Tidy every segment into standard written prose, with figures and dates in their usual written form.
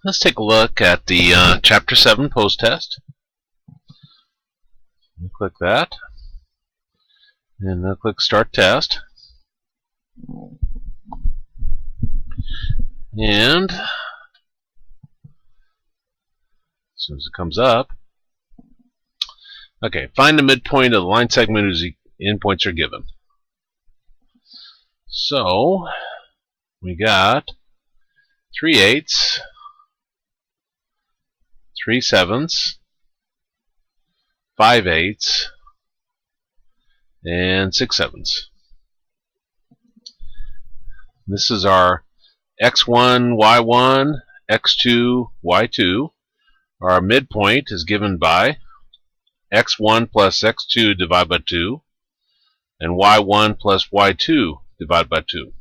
let's take a look at the Chapter 7 post test. Click that, and then click Start Test. And as soon as it comes up, okay, find the midpoint of the line segment whose endpoints are given. So we got 3/8, 3/7, 5/8, and 6/7. This is our x1, y1, x2, y2. Our midpoint is given by x1 plus x2 divided by 2 and y1 plus y2 divided by 2.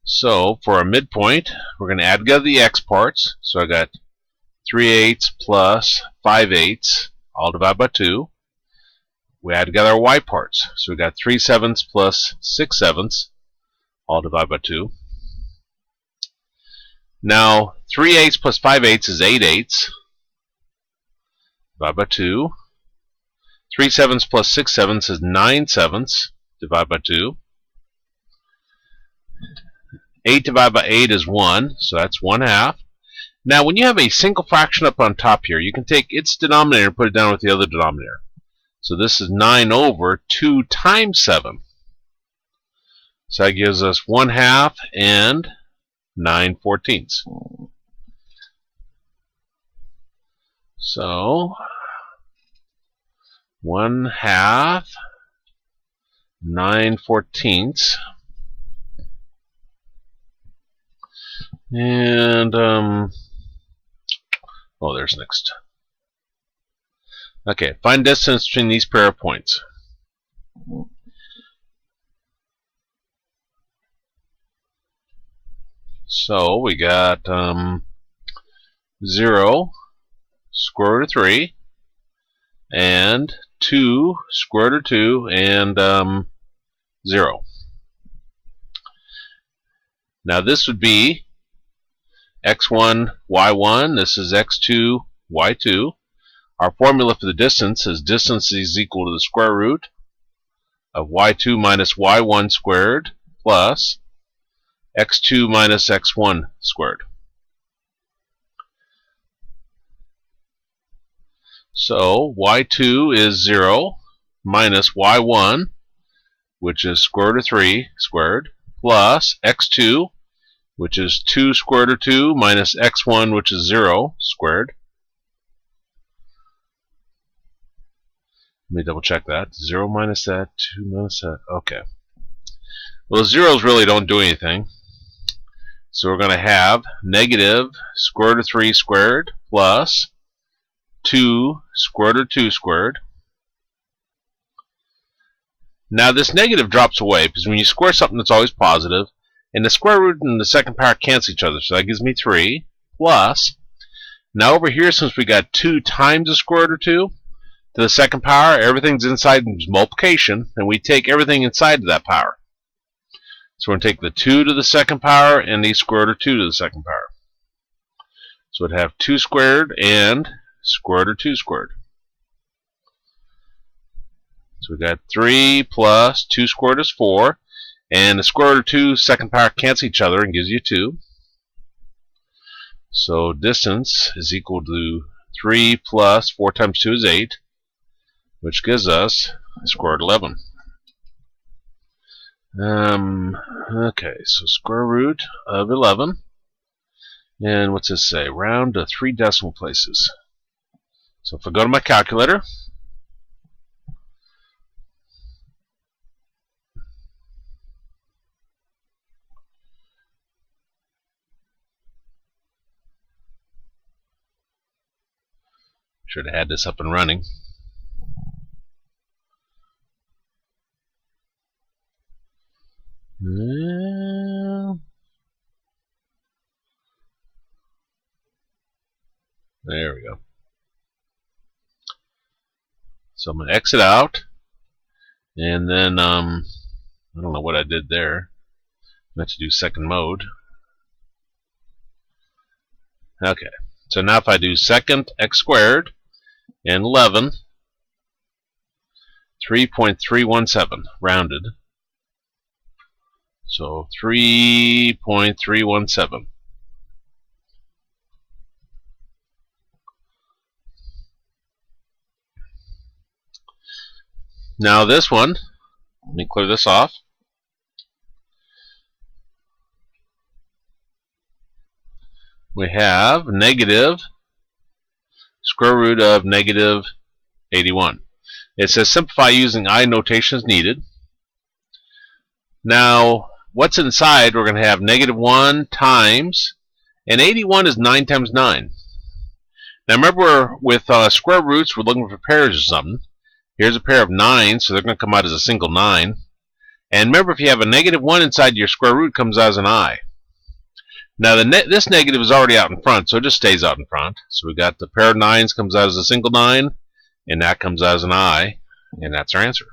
So for our midpoint, we're going to add together the x parts. So I got 3/8 plus 5/8 all divided by 2. We add together our y parts. So we got 3/7 plus 6/7 all divided by 2. Now 3/8 plus 5/8 is 8/8 divided by 2. 3/7 plus 6/7 is 9/7 divided by 2. 8 divided by 8 is 1, so that's 1/2. Now when you have a single fraction up on top here, you can take its denominator and put it down with the other denominator. So this is 9 over 2 times 7. So that gives us 1/2 and 9/14. So 1/2, 9/14. And oh, there's next. Okay, find distance between these pair of points. So we got 0 square root of 3 and 2 square root of 2 and 0. Now this would be x1, y1. This is x2, y2. Our formula for the distance is equal to the square root of y2 minus y1 squared plus x2 minus x1 squared. So y2 is 0 minus y1, which is square root of 3 squared, plus x2, which is 2 square root of 2 minus x1, which is 0 squared. Let me double check that. 0 minus that, 2 minus that. Okay. Well, zeros really don't do anything. So we're going to have negative square root of 3 squared plus 2 square root of 2 squared. Now this negative drops away because when you square something that's always positive, and the square root and the second power cancel each other. So that gives me 3 plus. Now over here, since we got 2 times the square root of 2 to the second power, everything's inside multiplication, and we take everything inside of that power. So we're going to take the 2 to the second power and the square root of 2 to the second power. So we'd have 2 squared and square root of 2 squared. So we got 3 plus 2 squared is 4. And the square root of 2 second power cancel each other and gives you 2. So distance is equal to 3 plus 4 times 2 is 8, which gives us square root of 11. Okay, so square root of 11. And what's this say? Round to 3 decimal places. So if I go to my calculator, should have had this up and running. There we go. So I'm going to exit out, and then I don't know what I did there. I meant to do second mode. Okay, so now if I do second x squared and 11, 3.317 rounded. So 3.317. Now this one, let me clear this off. We have negative square root of negative 81. It says simplify using I notation as needed. Now, what's inside? We're going to have negative 1 times, and 81 is 9 times 9. Now remember, with square roots, we're looking for pairs or something. Here's a pair of 9, so they're going to come out as a single 9. And remember, if you have a negative 1 inside your square root, it comes out as an I. Now this negative is already out in front, so it just stays out in front. So we got the pair of 9s comes out as a single 9, and that comes out as an I, and that's our answer.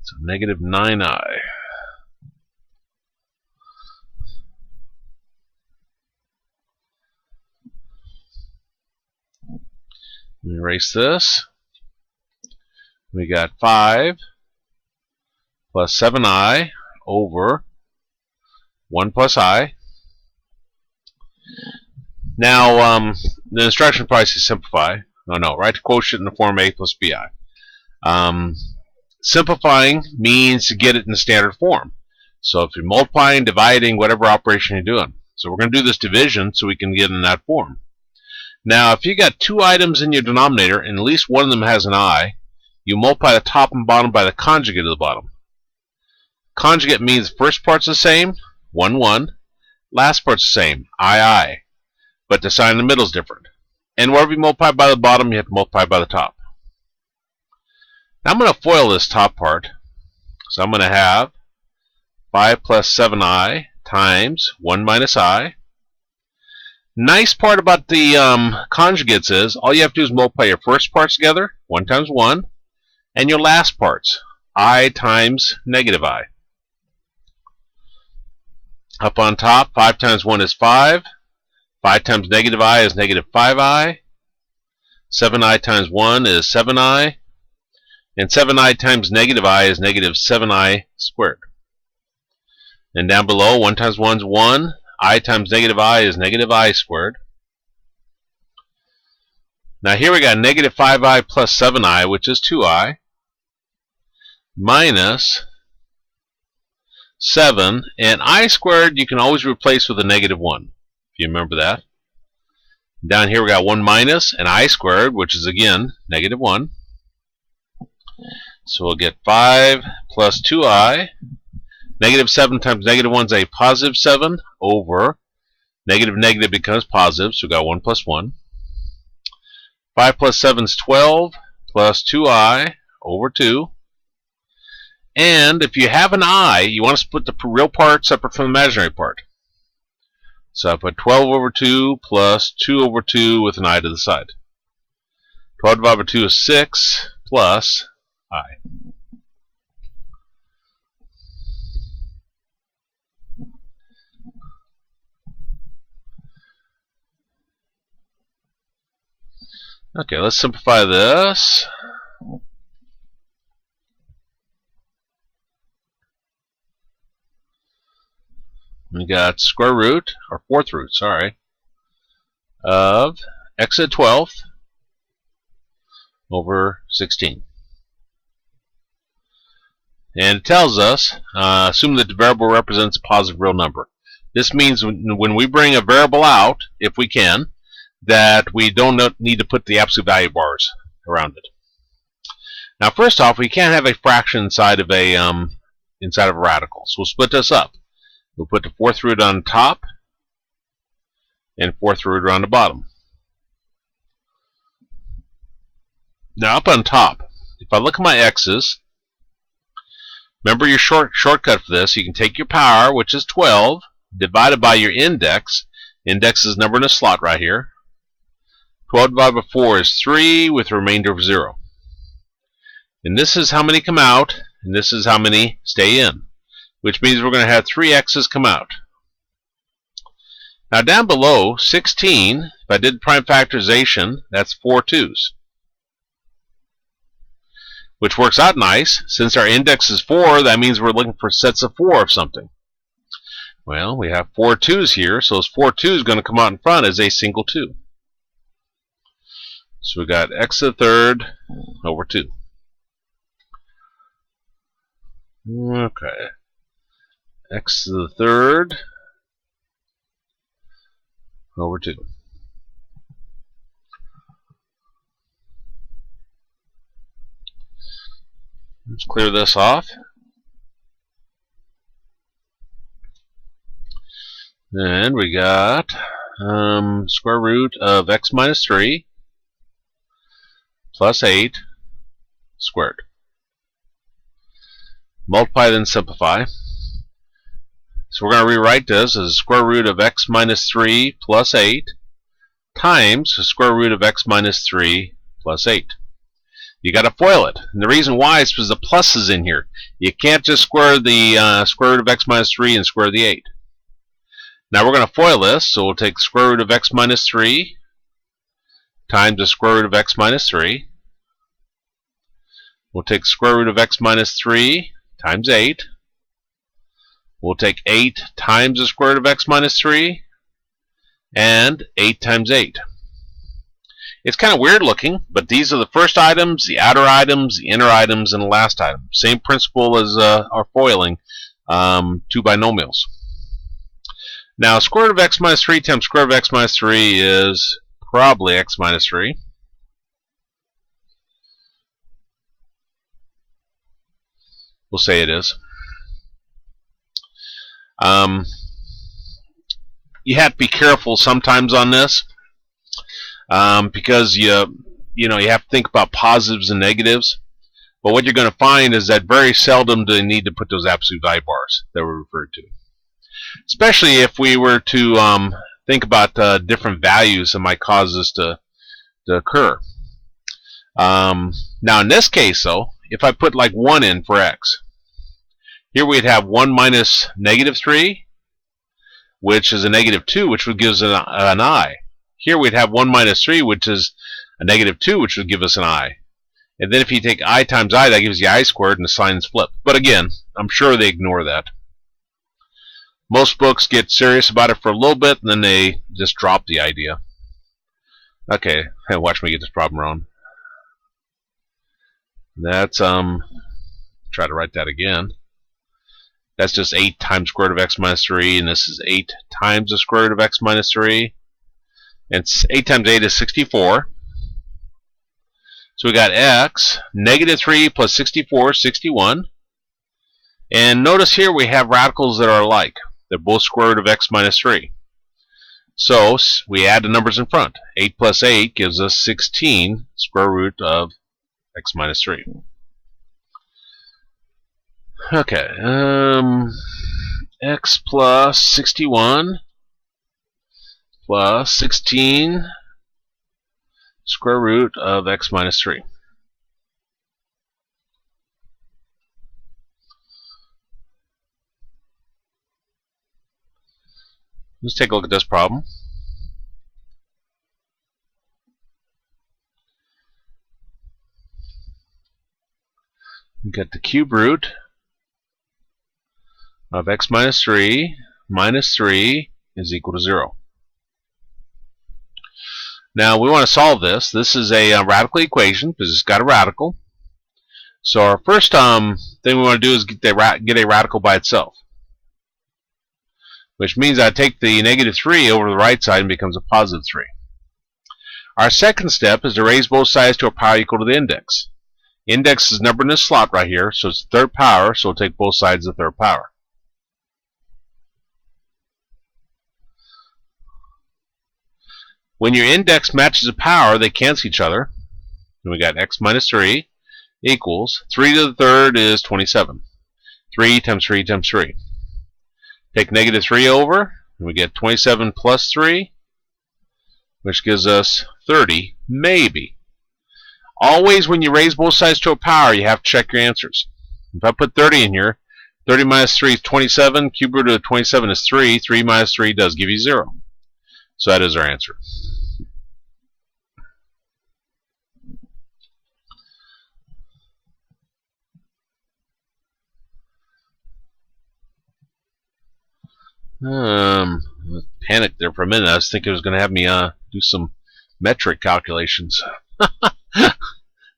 So negative 9i. Let me erase this. We got 5 plus 7i over 1 plus I. Now, the instruction probably says simplify. No, write the quotient in the form a plus bi. Simplifying means to get it in the standard form. So if you're multiplying, dividing, whatever operation you're doing. So we're going to do this division so we can get in that form. Now, if you got two items in your denominator and at least one of them has an I, you multiply the top and bottom by the conjugate of the bottom. Conjugate means first part's the same, 1, 1. Last part's the same, I. But the sign in the middle is different. And whatever you multiply by the bottom, you have to multiply by the top. Now I'm going to FOIL this top part. So I'm going to have 5 plus 7i times 1 minus I. Nice part about the conjugates is all you have to do is multiply your first parts together, 1 times 1, and your last parts, I times negative I. Up on top, 5 times 1 is 5. 5 times negative I is negative 5i. 7i times 1 is 7i. And 7i times negative I is negative 7i squared. And down below, 1 times 1 is 1. I times negative I is negative I squared. Now here we got negative 5i plus 7i, which is 2i, minus 7. And I squared you can always replace with a negative 1, if you remember that. Down here we got 1 minus and I squared, which is again negative 1. So we'll get 5 plus 2i. Negative 7 times negative 1 is a positive 7 over negative becomes positive, so we got 1 plus 1. 5 plus 7 is 12 plus 2i over 2. And if you have an I, you want to split the real part separate from the imaginary part. So I put 12 over 2 plus 2 over 2 with an I to the side. 12 divided by 2 is 6 plus I. Okay, let's simplify this. We got square root, or fourth root, sorry, of x to the 12th over 16. And it tells us, assume that the variable represents a positive real number. This means when we bring a variable out, if we can, that we don't need to put the absolute value bars around it. Now, first off, we can't have a fraction inside of a radical, so we'll split this up. We'll put the fourth root on top and fourth root on the bottom. Now, up on top, if I look at my x's, remember your shortcut for this. You can take your power, which is 12, divided by your index. Index is number in a slot right here. 12 divided by 4 is 3 with a remainder of 0. And this is how many come out, and this is how many stay in, which means we're going to have 3 x's come out. Now down below, 16, if I did prime factorization, that's 4 2's. Which works out nice. Since our index is 4, that means we're looking for sets of 4 of something. Well, we have 4 2's here, so those 4 2's going to come out in front as a single 2. So we got x to the third over 2. Okay. X to the third over 2. Let's clear this off. And we got square root of x minus 3 plus 8 squared. Multiply, then simplify. So we're going to rewrite this as the square root of x minus 3 plus 8 times the square root of x minus 3 plus 8. You got to FOIL it. And the reason why is because the plus is in here. You can't just square the square root of x minus 3 and square the 8. Now we're going to FOIL this, so we'll take square root of x minus 3 times the square root of x minus 3. We'll take square root of x minus 3 times 8. We'll take 8 times the square root of x minus 3 and 8 times 8. It's kind of weird looking, but these are the first items, the outer items, the inner items, and the last item. Same principle as our foiling, two binomials. Now, square root of x minus 3 times square root of x minus 3 is probably x minus 3. We'll say it is. You have to be careful sometimes on this because you have to think about positives and negatives. But what you're going to find is that very seldom do you need to put those absolute value bars that were referred to. Especially if we were to think about different values that might cause this to occur. Now in this case though, if I put like 1 in for x, here we'd have 1 minus negative 3, which is a negative 2, which would give us an I. Here we'd have 1 minus 3, which is a negative 2, which would give us an I. And then if you take I times I, that gives you I squared, and the signs flip. But again, I'm sure they ignore that. Most books get serious about it for a little bit, and then they just drop the idea. Okay, watch me get this problem wrong. That's, try to write that again. That's just 8 times square root of x minus 3, and this is 8 times the square root of x minus 3. And 8 times 8 is 64. So we got x, negative 3 plus 64 is 61. And notice here we have radicals that are alike. They're both square root of x minus 3. So we add the numbers in front. 8 plus 8 gives us 16 square root of x minus 3. Okay, x plus 61 plus 16 square root of x minus 3. Let's take a look at this problem. We got the cube root of x minus 3 minus 3 is equal to 0. Now we want to solve this. This is a radical equation because it's got a radical. So our first thing we want to do is get a radical by itself, which means I take the negative 3 over to the right side and becomes a positive 3. Our second step is to raise both sides to a power equal to the index. Index is numbered in this slot right here, so it's the third power, so we'll take both sides to the third power. When your index matches a power, they cancel each other. And we got x minus 3 equals 3 to the third is 27. 3 times 3 times 3. Take negative 3 over, and we get 27 plus 3, which gives us 30, maybe. Always when you raise both sides to a power, you have to check your answers. If I put 30 in here, 30 minus 3 is 27, cube root of 27 is 3, 3 minus 3 does give you 0. So that is our answer. Panicked there for a minute. I was thinking it was going to have me do some metric calculations.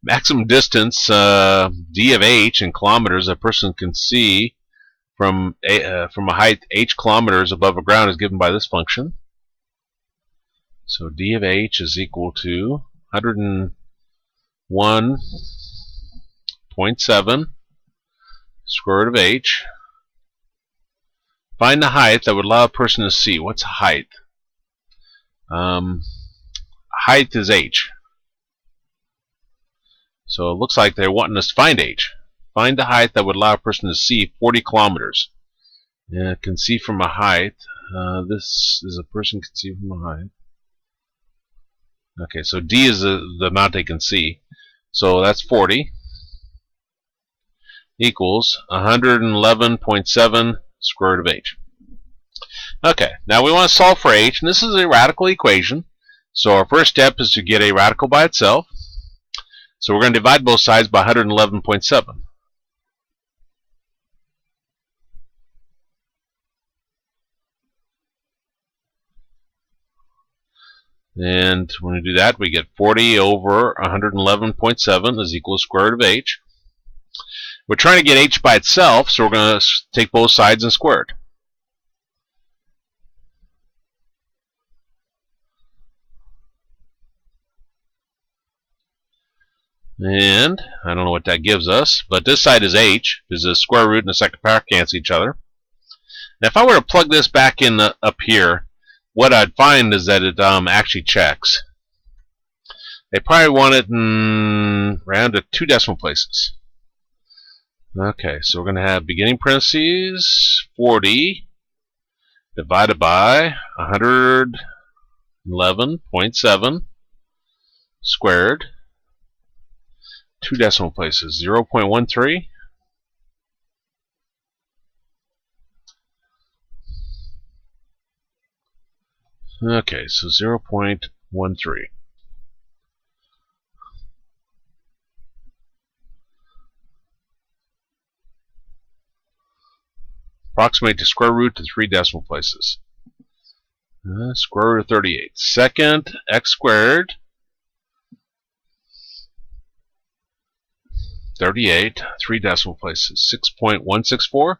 Maximum distance, d of h in kilometers, a person can see from a height h kilometers above the ground is given by this function. So d of h is equal to 101.7 square root of h. Find the height that would allow a person to see. What's height? Height is h. So it looks like they're wanting us to find h. Find the height that would allow a person to see 40 kilometers. Yeah, can see from a height. This is a person can see from a height. Okay, so d is the amount they can see. So that's 40 equals 111.7 square root of h. Okay, now we want to solve for h, and this is a radical equation. So our first step is to get a radical by itself. So we're going to divide both sides by 111.7. And when we do that, we get 40 over 111.7 is equal to square root of h. We're trying to get h by itself, so we're going to take both sides and square it. And I don't know what that gives us, but this side is h, because the square root and the second power cancel each other. Now if I were to plug this back in up here, what I'd find is that it actually checks. They probably want it in around to 2 decimal places. Okay, so we're going to have beginning parentheses 40 divided by 111.7 squared, 2 decimal places, 0.13. Okay, so 0.13. Approximate the square root to 3 decimal places. Square root of 38. Second, x squared, 38, 3 decimal places, 6.164.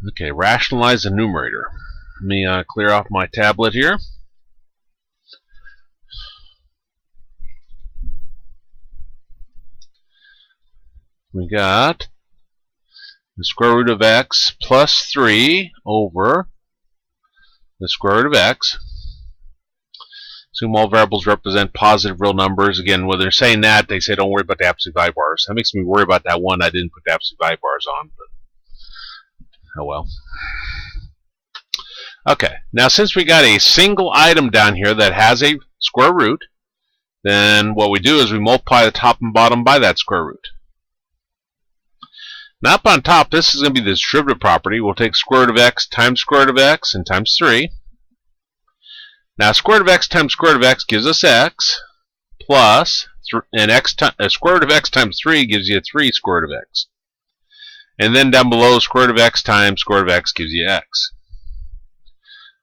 Okay, rationalize the numerator. Let me clear off my tablet here. We got the square root of x plus 3 over the square root of x. Assume all variables represent positive real numbers. Again, when they're saying that, they say don't worry about the absolute value bars. That makes me worry about that one I didn't put the absolute value bars on, but oh well. Okay, now since we got a single item down here that has a square root, then what we do is we multiply the top and bottom by that square root. Now up on top, this is going to be the distributive property. We'll take square root of x times square root of x and times 3. Now square root of x times square root of x gives us x, plus, and square root of x times 3 gives you 3 square root of x. And then down below, square root of x times square root of x gives you x.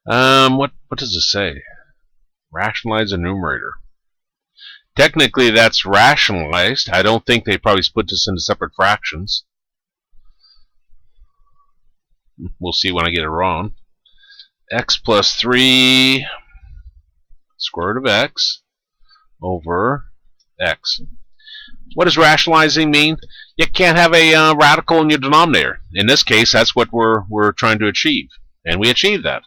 What does it say? Rationalize the numerator. Technically, that's rationalized. I don't think they probably split this into separate fractions. We'll see when I get it wrong. X plus 3 square root of x over x. What does rationalizing mean? You can't have a radical in your denominator. In this case, that's what we're trying to achieve. And we achieved that.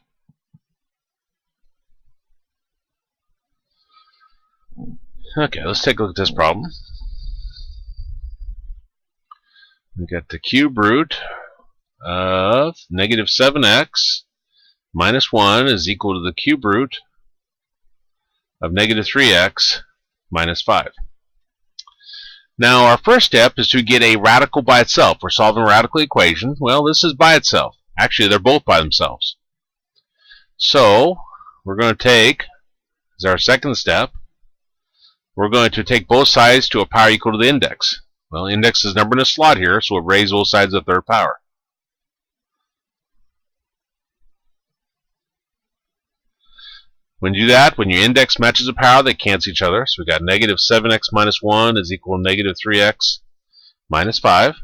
Okay, let's take a look at this problem. We got the cube root of negative 7x minus 1 is equal to the cube root of negative 3x minus 5. Now our first step is to get a radical by itself. We're solving a radical equation. Well, this is by itself. Actually, they're both by themselves. So we're going to take, as our second step, we're going to take both sides to a power equal to the index. Well, index is numbered in a slot here, so we'll raise both sides to the third power. When you do that, when your index matches a power, they cancel each other. So we got negative 7x minus 1 is equal to negative 3x minus 5.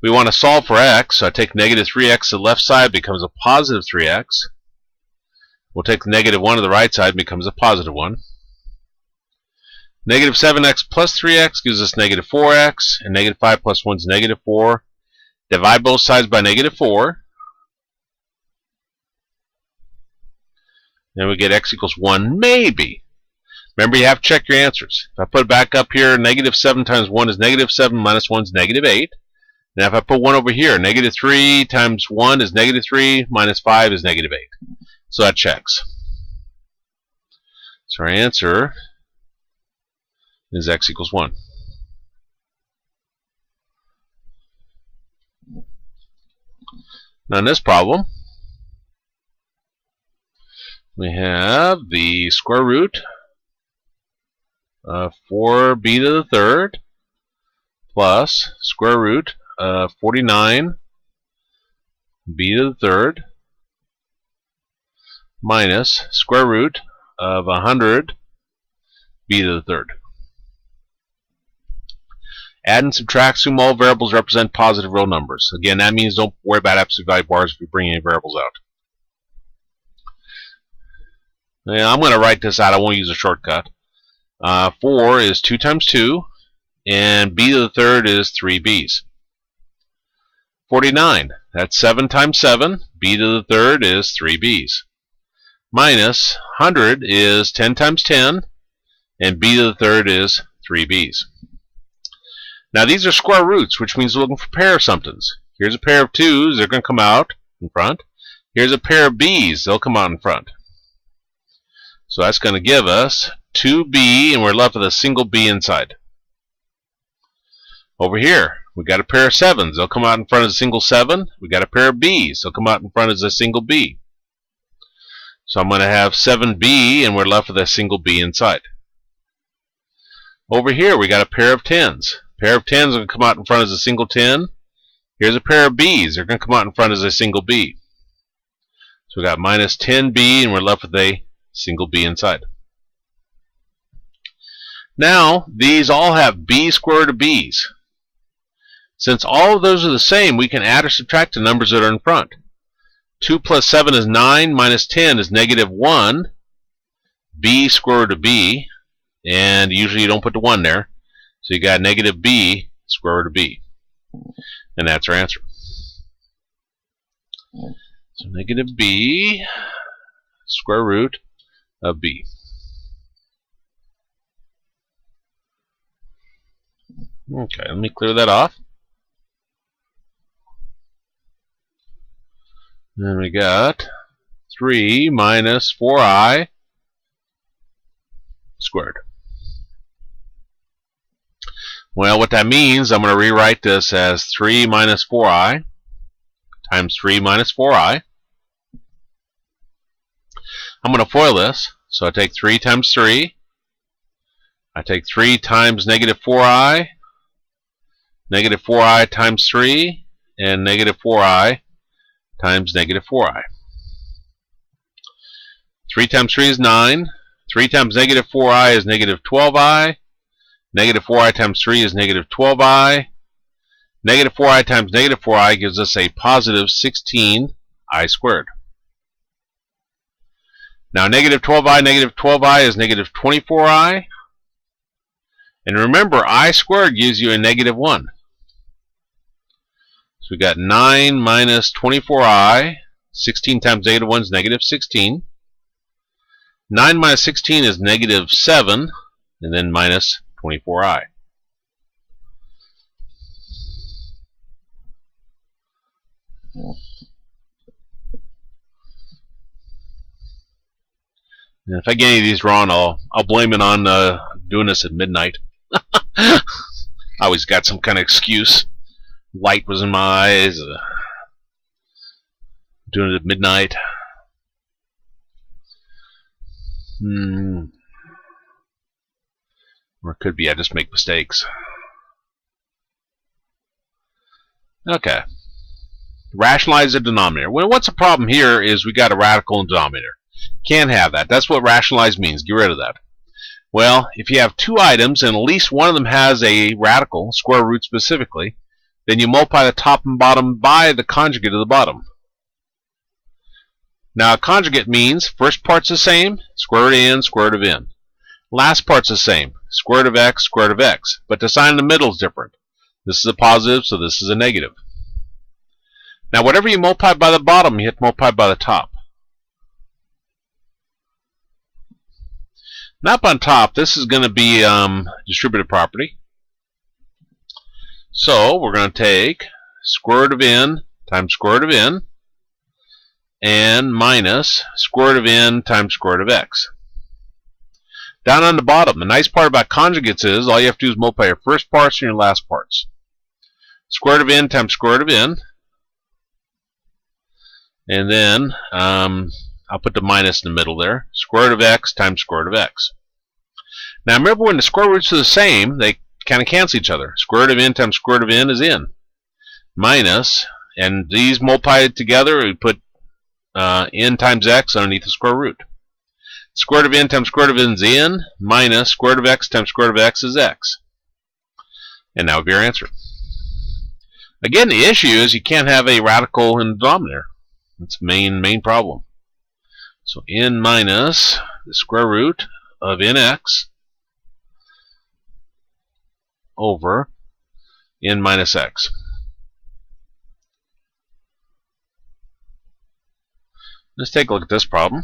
We want to solve for x, so I take negative 3x to the left side, becomes a positive 3x. We'll take the negative 1 to the right side, becomes a positive 1. Negative 7x plus 3x gives us negative 4x, and negative 5 plus 1 is negative 4. Divide both sides by negative 4. Then we get x equals 1, maybe. Remember, you have to check your answers. If I put it back up here, negative 7 times 1 is negative 7 minus 1 is negative 8. Now if I put 1 over here, negative 3 times 1 is negative 3 minus 5 is negative 8. So that checks. So our answer is x equals 1. Now in this problem, we have the square root of 4b to the third plus square root of 49b to the third minus square root of 100b to the third. Add and subtract, assume all variables represent positive real numbers. Again, that means don't worry about absolute value bars if you bring any variables out. Now, I'm going to write this out. I won't use a shortcut. 4 is 2 times 2, and b to the third is 3 b's. 49, that's 7 times 7. b to the third is 3 b's. Minus 100 is 10 times 10, and b to the third is 3 b's. Now these are square roots, which means we're looking for a pair of somethings. Here's a pair of 2's, they're going to come out in front. Here's a pair of b's, they'll come out in front. So that's going to give us 2b, and we're left with a single b inside. Over here, we got a pair of 7's. They'll come out in front as a single 7. We got a pair of b's. They'll come out in front as a single b. So I'm going to have 7b, and we're left with a single b inside. Over here, we got a pair of 10's. A pair of 10's are going to come out in front as a single 10. Here's a pair of b's. They're going to come out in front as a single b. So we got minus 10b, and we're left with a single b inside. Now, these all have b square root of b's. Since all of those are the same, we can add or subtract the numbers that are in front. 2 plus 7 is 9, minus 10 is negative 1, b square root of b, and usually you don't put the 1 there, so you got negative b square root of b. And that's our answer. So negative b square root of b. Okay, let me clear that off. Then we got 3 minus 4i squared. Well, what that means, I'm going to rewrite this as 3 minus 4i times 3 minus 4i. I'm going to FOIL this. So I take 3 times 3. I take 3 times negative 4i, negative 4i times 3, and negative 4i times negative 4i. 3 times 3 is 9. 3 times negative 4i is negative 12i. Negative 4i times 3 is negative 12i. Negative 4i times negative 4i gives us a positive 16i squared. Now negative 12i is negative 24i. And remember, I squared gives you a negative 1. So we got 9 minus 24i. 16 times negative 1 is negative 16. 9 minus 16 is negative 7, and then minus 24i. And if I get any of these wrong, I'll blame it on doing this at midnight. I always got some kind of excuse. Light was in my eyes. Doing it at midnight. Or it could be I just make mistakes. Okay. Rationalize the denominator. Well, what's the problem here is we got a radical in denominator. Can't have that. That's what rationalize means. Get rid of that. Well, if you have two items and at least one of them has a radical, square root specifically, then you multiply the top and bottom by the conjugate of the bottom. Now, a conjugate means first part's the same, square root of n, square root of n. Last part's the same, square root of x, square root of x. But the sign in the middle is different. This is a positive, so this is a negative. Now, whatever you multiply by the bottom, you have to multiply by the top. Now, up on top, this is going to be distributive property. So, we're going to take square root of n times square root of n and minus square root of n times square root of x. Down on the bottom, the nice part about conjugates is all you have to do is multiply your first parts and your last parts. Square root of n times square root of n. And then I'll put the minus in the middle there. Square root of x times square root of x. Now remember, when the square roots are the same, they kind of cancel each other. Square root of n times square root of n is n. Minus, and these multiplied together, we put n times x underneath the square root. Square root of n times square root of n is n, minus square root of x times square root of x is x. And that would be our answer. Again, the issue is you can't have a radical in the denominator. That's the main problem. So n minus the square root of nx over n minus x. Let's take a look at this problem.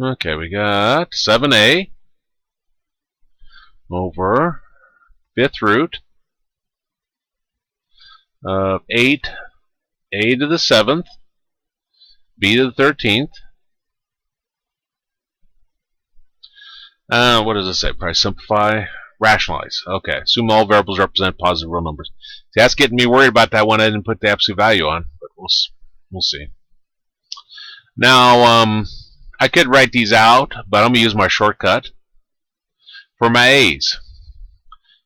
Okay, we got 7a over fifth root of 8a to the 7th, b to the 13th. What does it say? Probably simplify, rationalize. Okay, assume all variables represent positive real numbers. See, that's getting me worried about that one. I didn't put the absolute value on, but we'll see. Now, I could write these out, but I'm going to use my shortcut for my a's.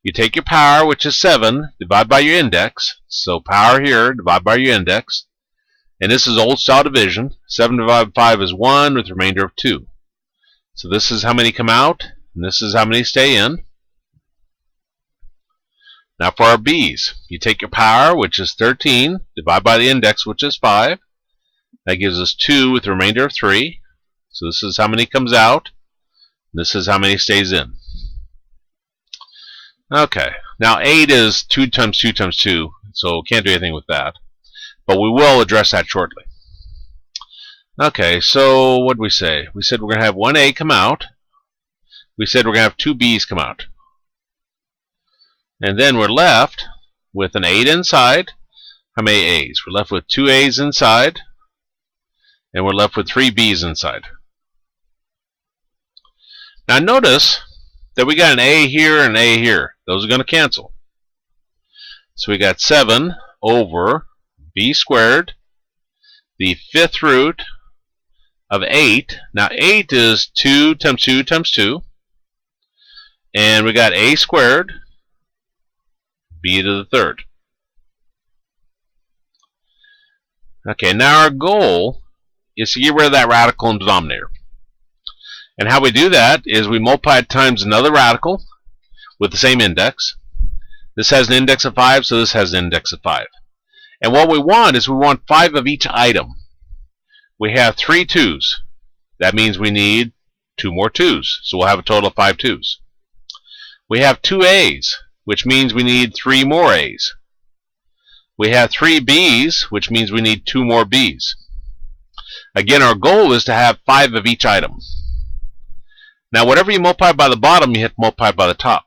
You take your power, which is 7, divide by your index. So power here, divide by your index. And this is old style division. 7 divided by 5 is 1 with the remainder of 2. So this is how many come out, and this is how many stay in. Now for our b's, you take your power, which is 13, divide by the index, which is 5. That gives us 2 with the remainder of 3. So this is how many comes out, and this is how many stays in. Okay, now 8 is 2 times 2 times 2, so can't do anything with that. But we will address that shortly. Okay, so what did we say? We said we're going to have 1a come out. We said we're going to have 2 b's come out. And then we're left with an 8 inside. How many a's? We're left with 2 a's inside. And we're left with 3 b's inside. Now notice that we got an a here and an a here. Those are going to cancel. So we got 7 over b squared, the fifth root of 8. Now 8 is 2 times 2 times 2. And we got a squared, b to the third. Okay, now our goal is to get rid of that radical in the denominator. And how we do that is we multiply it times another radical with the same index. This has an index of 5, so this has an index of 5. And what we want is we want 5 of each item. We have 3 2's. That means we need 2 more 2's. So we'll have a total of 5 2's. We have 2 a's, which means we need 3 more a's. We have 3 b's, which means we need 2 more b's. Again, our goal is to have 5 of each item. Now, whatever you multiply by the bottom, you have to multiply by the top.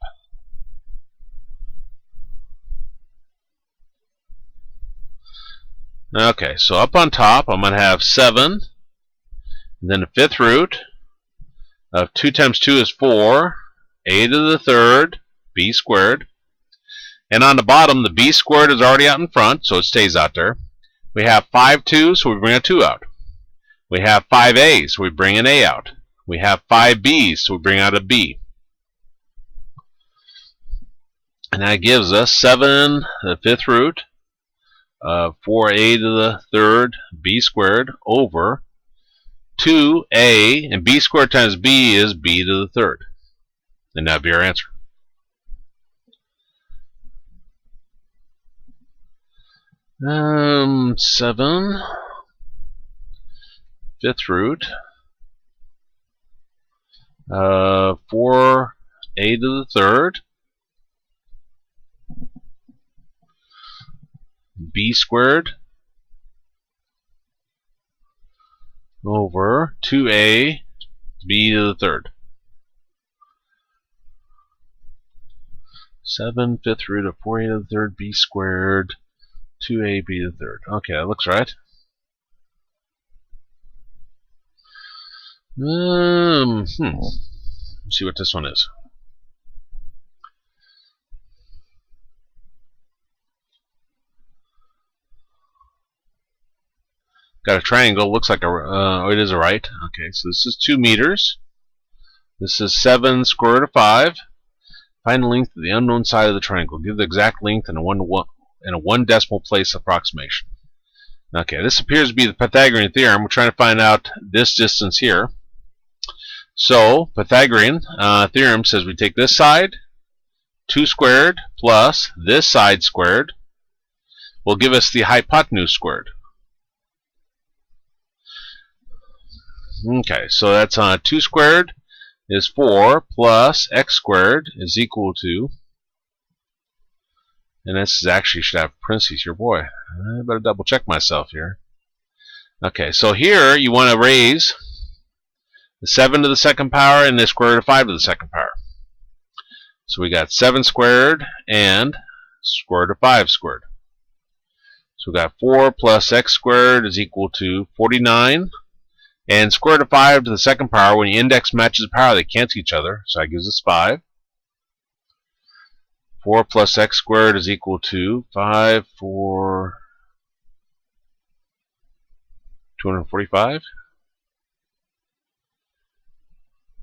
Okay, so up on top, I'm going to have 7, and then the fifth root of 2 times 2 is 4, a to the third, b squared. And on the bottom, the b squared is already out in front, so it stays out there. We have 5-2, so we bring a 2 out. We have 5a, so we bring an a out. We have 5b, so we bring out a b. And that gives us 7, the fifth root, of 4a to the third, b squared, over 2a, and b squared times b is b to the third. And that would be our answer. Seven, fifth root, 4a to the third, b squared, over 2a, b to the third. 7 fifth root of 4a to the third, b squared, 2ab to the third. Okay, that looks right. Let's see what this one is. Got a triangle. Looks like a. It is a right. Okay, so this is 2 meters. This is 7 square root of 5. Find the length of the unknown side of the triangle. Give the exact length in a one decimal place approximation. Okay, this appears to be the Pythagorean theorem. We're trying to find out this distance here. So, Pythagorean theorem says we take this side, 2 squared, plus this side squared, will give us the hypotenuse squared. Okay, so that's 2 squared is 4, plus x squared is equal to, and this is actually should have parentheses here. Boy, I better double check myself here. Okay, so here you want to raise the 7 to the second power and the square root of 5 to the second power. So we got 7 squared and square root of 5 squared. So we got 4 plus x squared is equal to 49. And square root of 5 to the second power, when the index matches the power, they cancel each other. So that gives us 5. 4 plus x squared is equal to 5 for 245.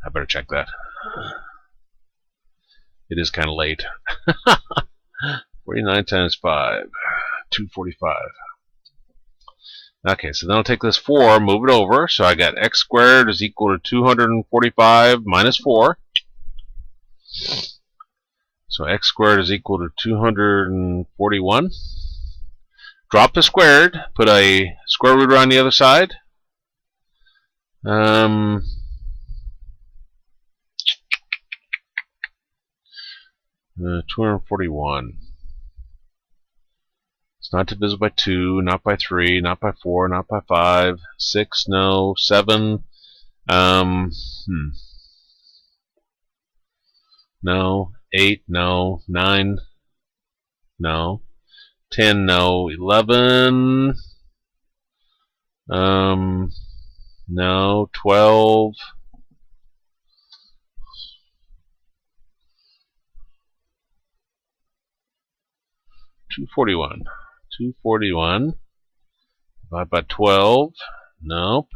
I better check that. It is kind of late. 49 times 5, 245. Okay, so then I'll take this 4, move it over. So I got x squared is equal to 245 minus 4. So x squared is equal to 241. Drop the squared, put a square root on the other side. 241. It's not divisible by 2, not by 3, not by 4, not by 5, 6, no, 7, no, 8, no, 9, no, 10, no, 11, no, 12, 241. 241 divided by 12. Nope.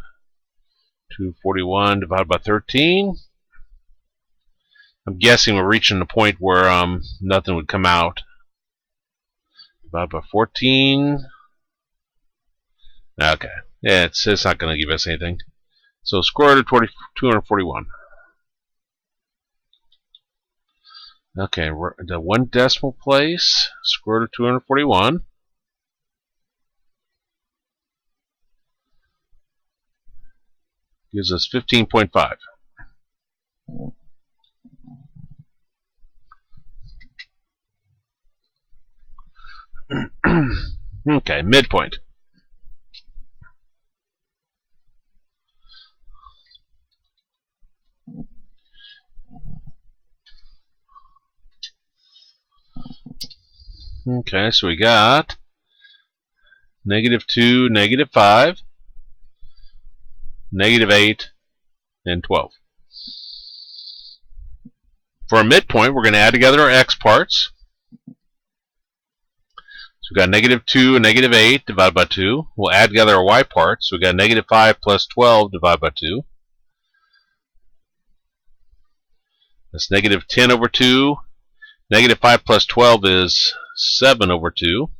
241 divided by 13. I'm guessing we're reaching the point where nothing would come out. Divided by 14. Okay. Yeah, it's not going to give us anything. So square root of 241. Okay, the one decimal place, square root of 241. Gives us 15.5. Okay, midpoint. Okay, so we got -2, -5, -8, and 12. For a midpoint, we're going to add together our x parts. So we've got -2 and -8 divided by 2. We'll add together our y parts. So we've got -5 plus 12 divided by 2. That's -10 over 2. -5 plus 12 is 7 over 2,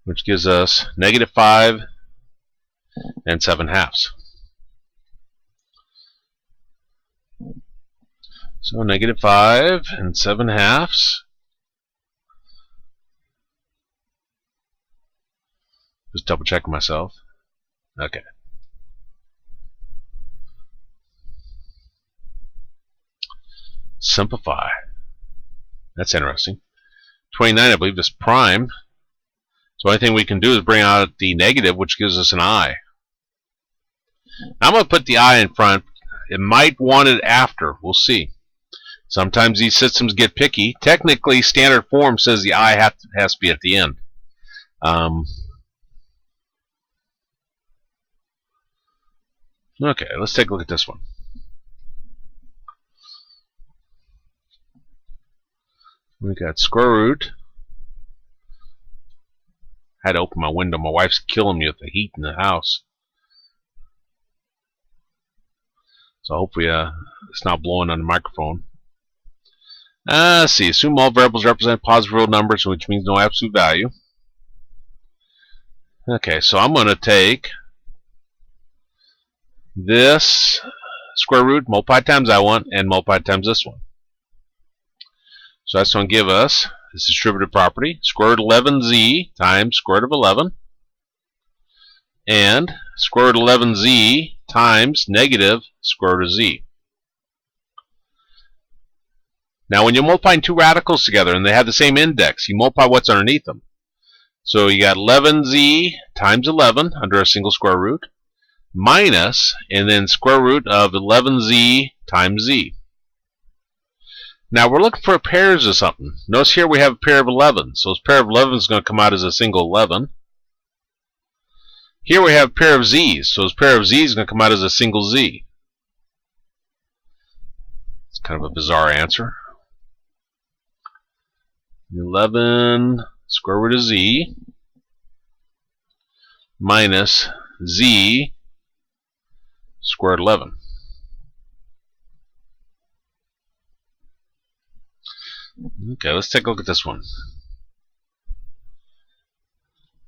which gives us -5 and 7/2. So -5 and 7/2. Just double checking myself. Okay. Simplify. That's interesting. 29, I believe, is prime. So the only thing we can do is bring out the negative, which gives us an I. I'm going to put the I in front. It might want it after. We'll see. Sometimes these systems get picky. Technically, standard form says the I has to be at the end. Okay, let's take a look at this one. We got square root. Had to open my window. My wife's killing me with the heat in the house. So hopefully it's not blowing on the microphone. Let's see. Assume all variables represent positive real numbers, which means no absolute value. Okay, so I'm going to take this square root, multiply times that one, and multiply times this one. So that's going to give us this distributive property, square root 11z times square root of 11, and square root 11z times negative square root of z. Now when you're multiplying two radicals together and they have the same index, you multiply what's underneath them. So you got 11z times 11 under a single square root, minus, and then square root of 11z times z. Now we're looking for pairs of something. Notice here we have a pair of 11. So this pair of 11 is going to come out as a single 11. Here we have a pair of z's. So this pair of z's is going to come out as a single z. It's kind of a bizarre answer. 11 square root of z minus z squared 11. Okay, let's take a look at this one.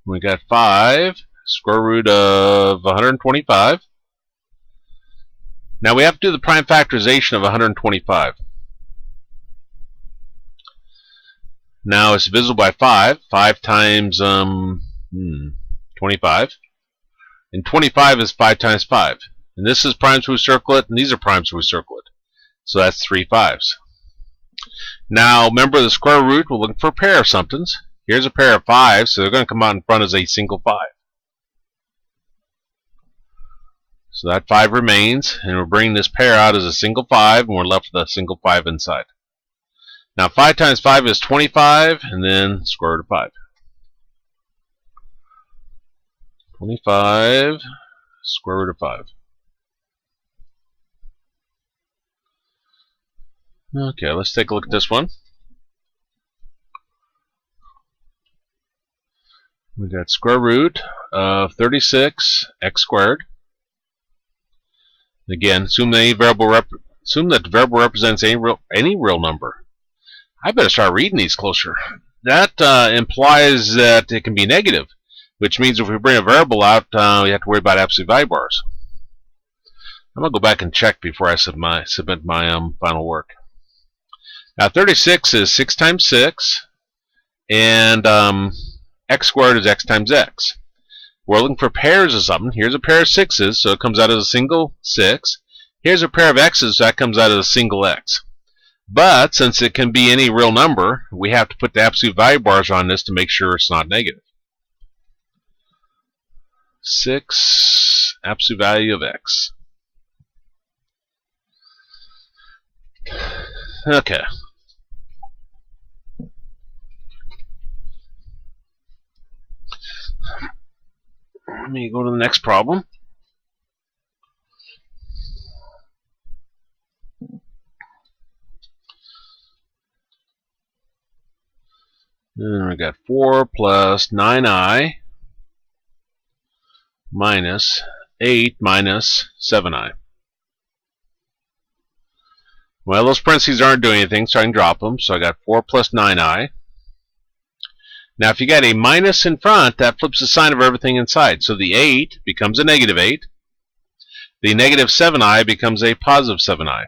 We got 5 square root of 125. Now we have to do the prime factorization of 125. Now it's divisible by 5. 5 times 25. And 25 is 5 times 5. And this is primes where we circle it, and these are primes where we circle it. So that's 3 5s. Now remember the square root, we're looking for a pair of somethings. Here's a pair of 5s, so they're going to come out in front as a single 5. So that 5 remains, and we're bringing this pair out as a single 5, and we're left with a single 5 inside. Now 5 times 5 is 25, and then square root of 5. 25 square root of 5. Okay, let's take a look at this one. We got square root of 36 x squared. Again, assume that the variable represents any real number. I better start reading these closer. That implies that it can be negative, which means if we bring a variable out, we have to worry about absolute value bars. I'm going to go back and check before I submit my final work. Now 36 is 6 times 6, and x squared is x times x. We're looking for pairs of something. Here's a pair of 6's, so it comes out as a single 6. Here's a pair of x's, so that comes out as a single x. But since it can be any real number, we have to put the absolute value bars on this to make sure it's not negative. 6 absolute value of x. Okay. Let me go to the next problem. And we got 4 plus 9i minus 8 minus 7i. Well, those parentheses aren't doing anything, so I can drop them. So I got 4 plus 9i. Now, if you got a minus in front, that flips the sign of everything inside. So the 8 becomes a negative 8. The negative 7i becomes a positive 7i.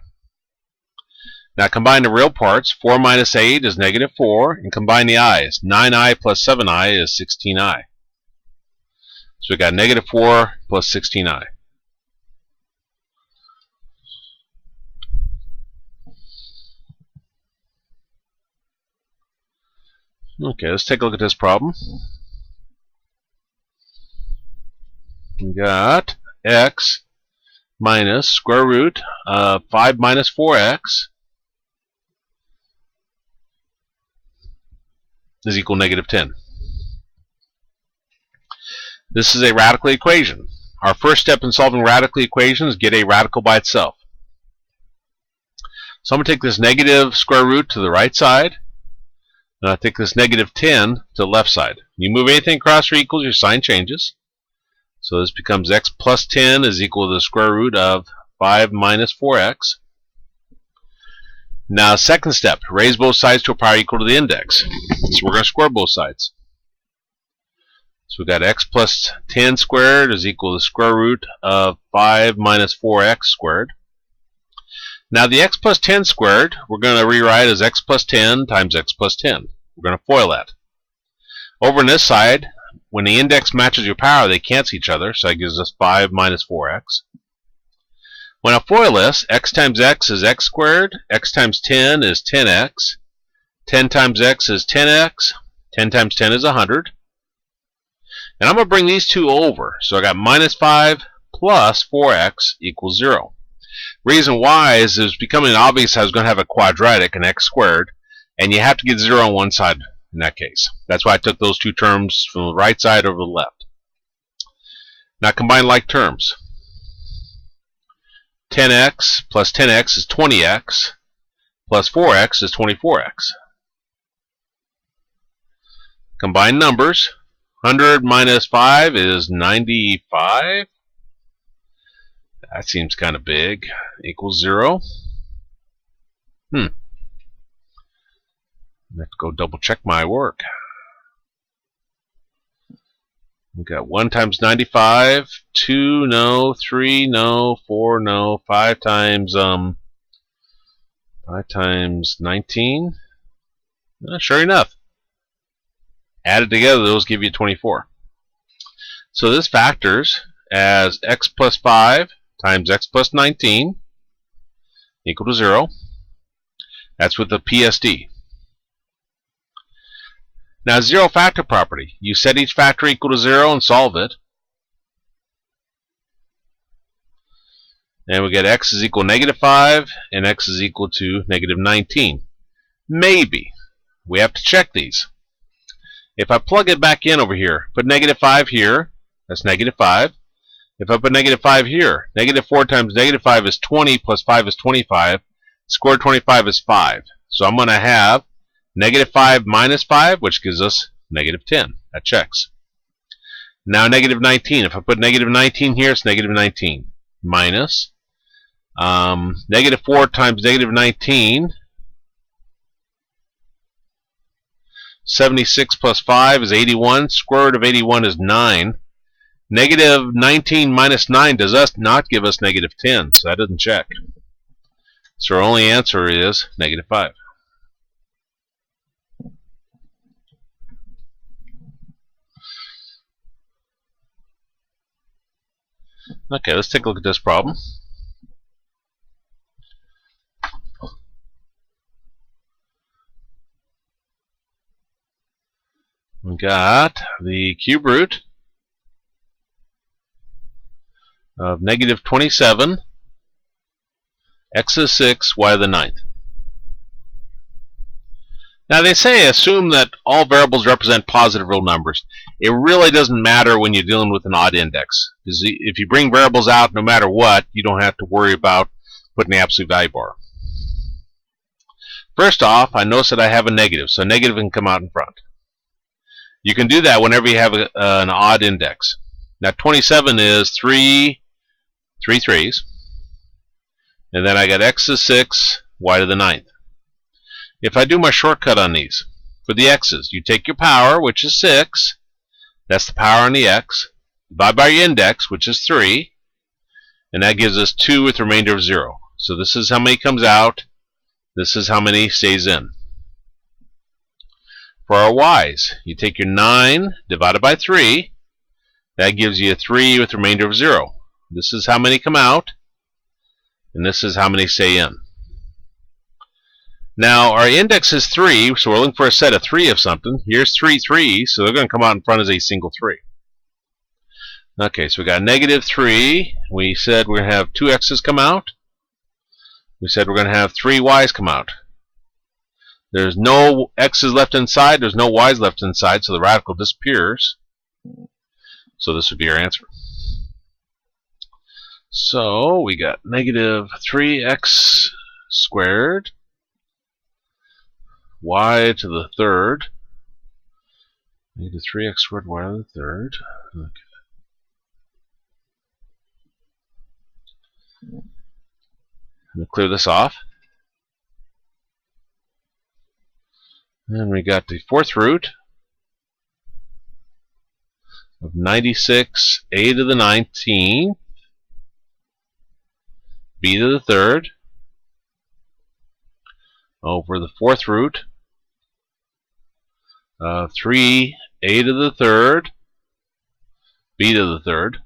Now combine the real parts. 4 minus 8 is negative 4, and combine the i's. 9i plus 7i is 16i. So we got negative 4 plus 16i. Okay, let's take a look at this problem. We got x minus square root of 5 minus 4x is equal to negative 10. This is a radical equation. Our first step in solving radical equations is get a radical by itself. So I'm going to take this negative square root to the right side, and I'll take this negative 10 to the left side. You move anything across or equals, your sign changes. So this becomes x plus 10 is equal to the square root of 5 minus 4x. Now, second step, raise both sides to a power equal to the index. So we're going to square both sides. So we've got x plus 10 squared is equal to the square root of 5 minus 4x squared. Now, the x plus 10 squared, we're going to rewrite as x plus 10 times x plus 10. We're going to FOIL that. Over on this side, when the index matches your power, they cancel each other, so that gives us 5 minus 4x. When I FOIL this, x times x is x squared, x times 10 is 10x, 10 times x is 10x, 10 times 10 is 100. And I'm going to bring these two over, so I got minus 5 plus 4x equals 0. Reason why is it's becoming obvious I was going to have a quadratic, an x squared, and you have to get 0 on one side in that case. That's why I took those two terms from the right side over the left. Now combine like terms. 10x plus 10x is 20x, plus 4x is 24x. Combine numbers. 100 minus 5 is 95. That seems kind of big. Equals 0. I have to go double check my work. We got 1 times 95, 2 no, 3 no, 4 no, 5 times 19. Sure enough. Added together, those give you 24. So this factors as x plus 5 times x plus 19 equal to 0. That's with the PSD. Now, zero factor property. You set each factor equal to 0 and solve it. And we get x is equal to negative 5 and x is equal to negative 19. Maybe. We have to check these. If I plug it back in over here, put negative 5 here, that's negative 5. If I put negative 5 here, negative 4 times negative 5 is 20 plus 5 is 25. Square root of 25 is 5. So I'm going to have negative 5 minus 5, which gives us negative 10. That checks. Now negative 19. If I put negative 19 here, it's negative 19. Minus negative 4 times negative 19. 76 plus 5 is 81. Square root of 81 is 9. Negative 19 minus 9 does not give us negative 10, so that doesn't check. So our only answer is negative 5. Okay, let's take a look at this problem. We got the cube root of negative 27, x is 6, y to the 9th. Now they say assume that all variables represent positive real numbers. It really doesn't matter when you're dealing with an odd index. Because if you bring variables out no matter what, you don't have to worry about putting the absolute value bar. First off, I notice that I have a negative, so a negative can come out in front. You can do that whenever you have an odd index. Now 27 is 3 threes. And then I got x is 6, y to the 9th. If I do my shortcut on these, for the x's, you take your power, which is 6. That's the power on the x. Divide by your index, which is 3. And that gives us 2 with the remainder of 0. So this is how many comes out. This is how many stays in. For our y's, you take your 9 divided by 3. That gives you a 3 with the remainder of 0. This is how many come out. And this is how many stay in. Now, our index is 3, so we're looking for a set of 3 of something. Here's 3 3s, so they're going to come out in front as a single 3. Okay, so we got negative 3. We said we're going to have 2 x's come out. We said we're going to have 3 y's come out. There's no x's left inside, there's no y's left inside, so the radical disappears. So this would be our answer. So we got negative 3x squared y to the third. Negative 3x squared y to the third. Okay. I'm going to clear this off. And we got the fourth root of 96 a to the 19 b to the third over the fourth root of 3 a to the third b to the third.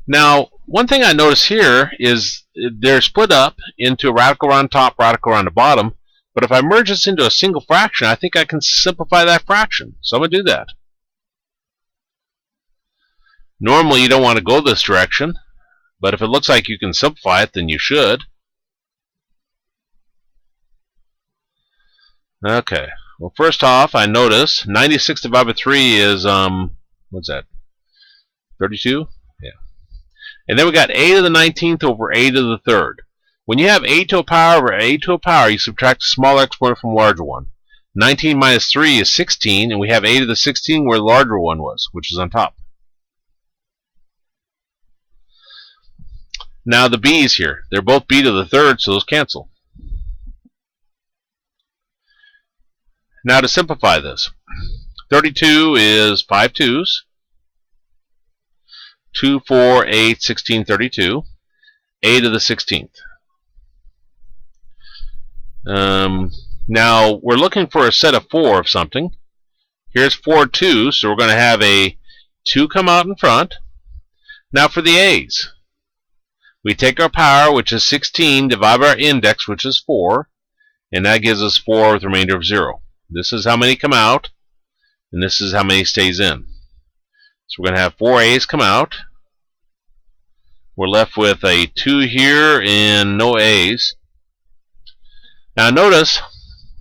Now, one thing I notice here is they're split up into a radical around top, radical around the bottom. But if I merge this into a single fraction, I think I can simplify that fraction. So I'm going to do that. Normally, you don't want to go this direction. But if it looks like you can simplify it, then you should. Okay. Well, first off, I notice 96 divided by 3 is, what's that? 32? Yeah. And then we got a to the 19th over a to the third. When you have a to a power over a to a power, you subtract a smaller exponent from a larger one. 19 minus 3 is 16, and we have a to the 16 where the larger one was, which is on top. Now the b's here. They're both b to the third, so those cancel. Now to simplify this, 32 is 5 2's. 2, 4, 8, 16, 32. A to the 16th. Now we're looking for a set of 4 of something. Here's 4 2's, so we're going to have a 2 come out in front. Now for the a's, we take our power, which is 16, divide by our index, which is 4, and that gives us 4 with the remainder of 0. This is how many come out, and this is how many stays in. So we're going to have 4 a's come out. We're left with a 2 here and no a's. Now notice, it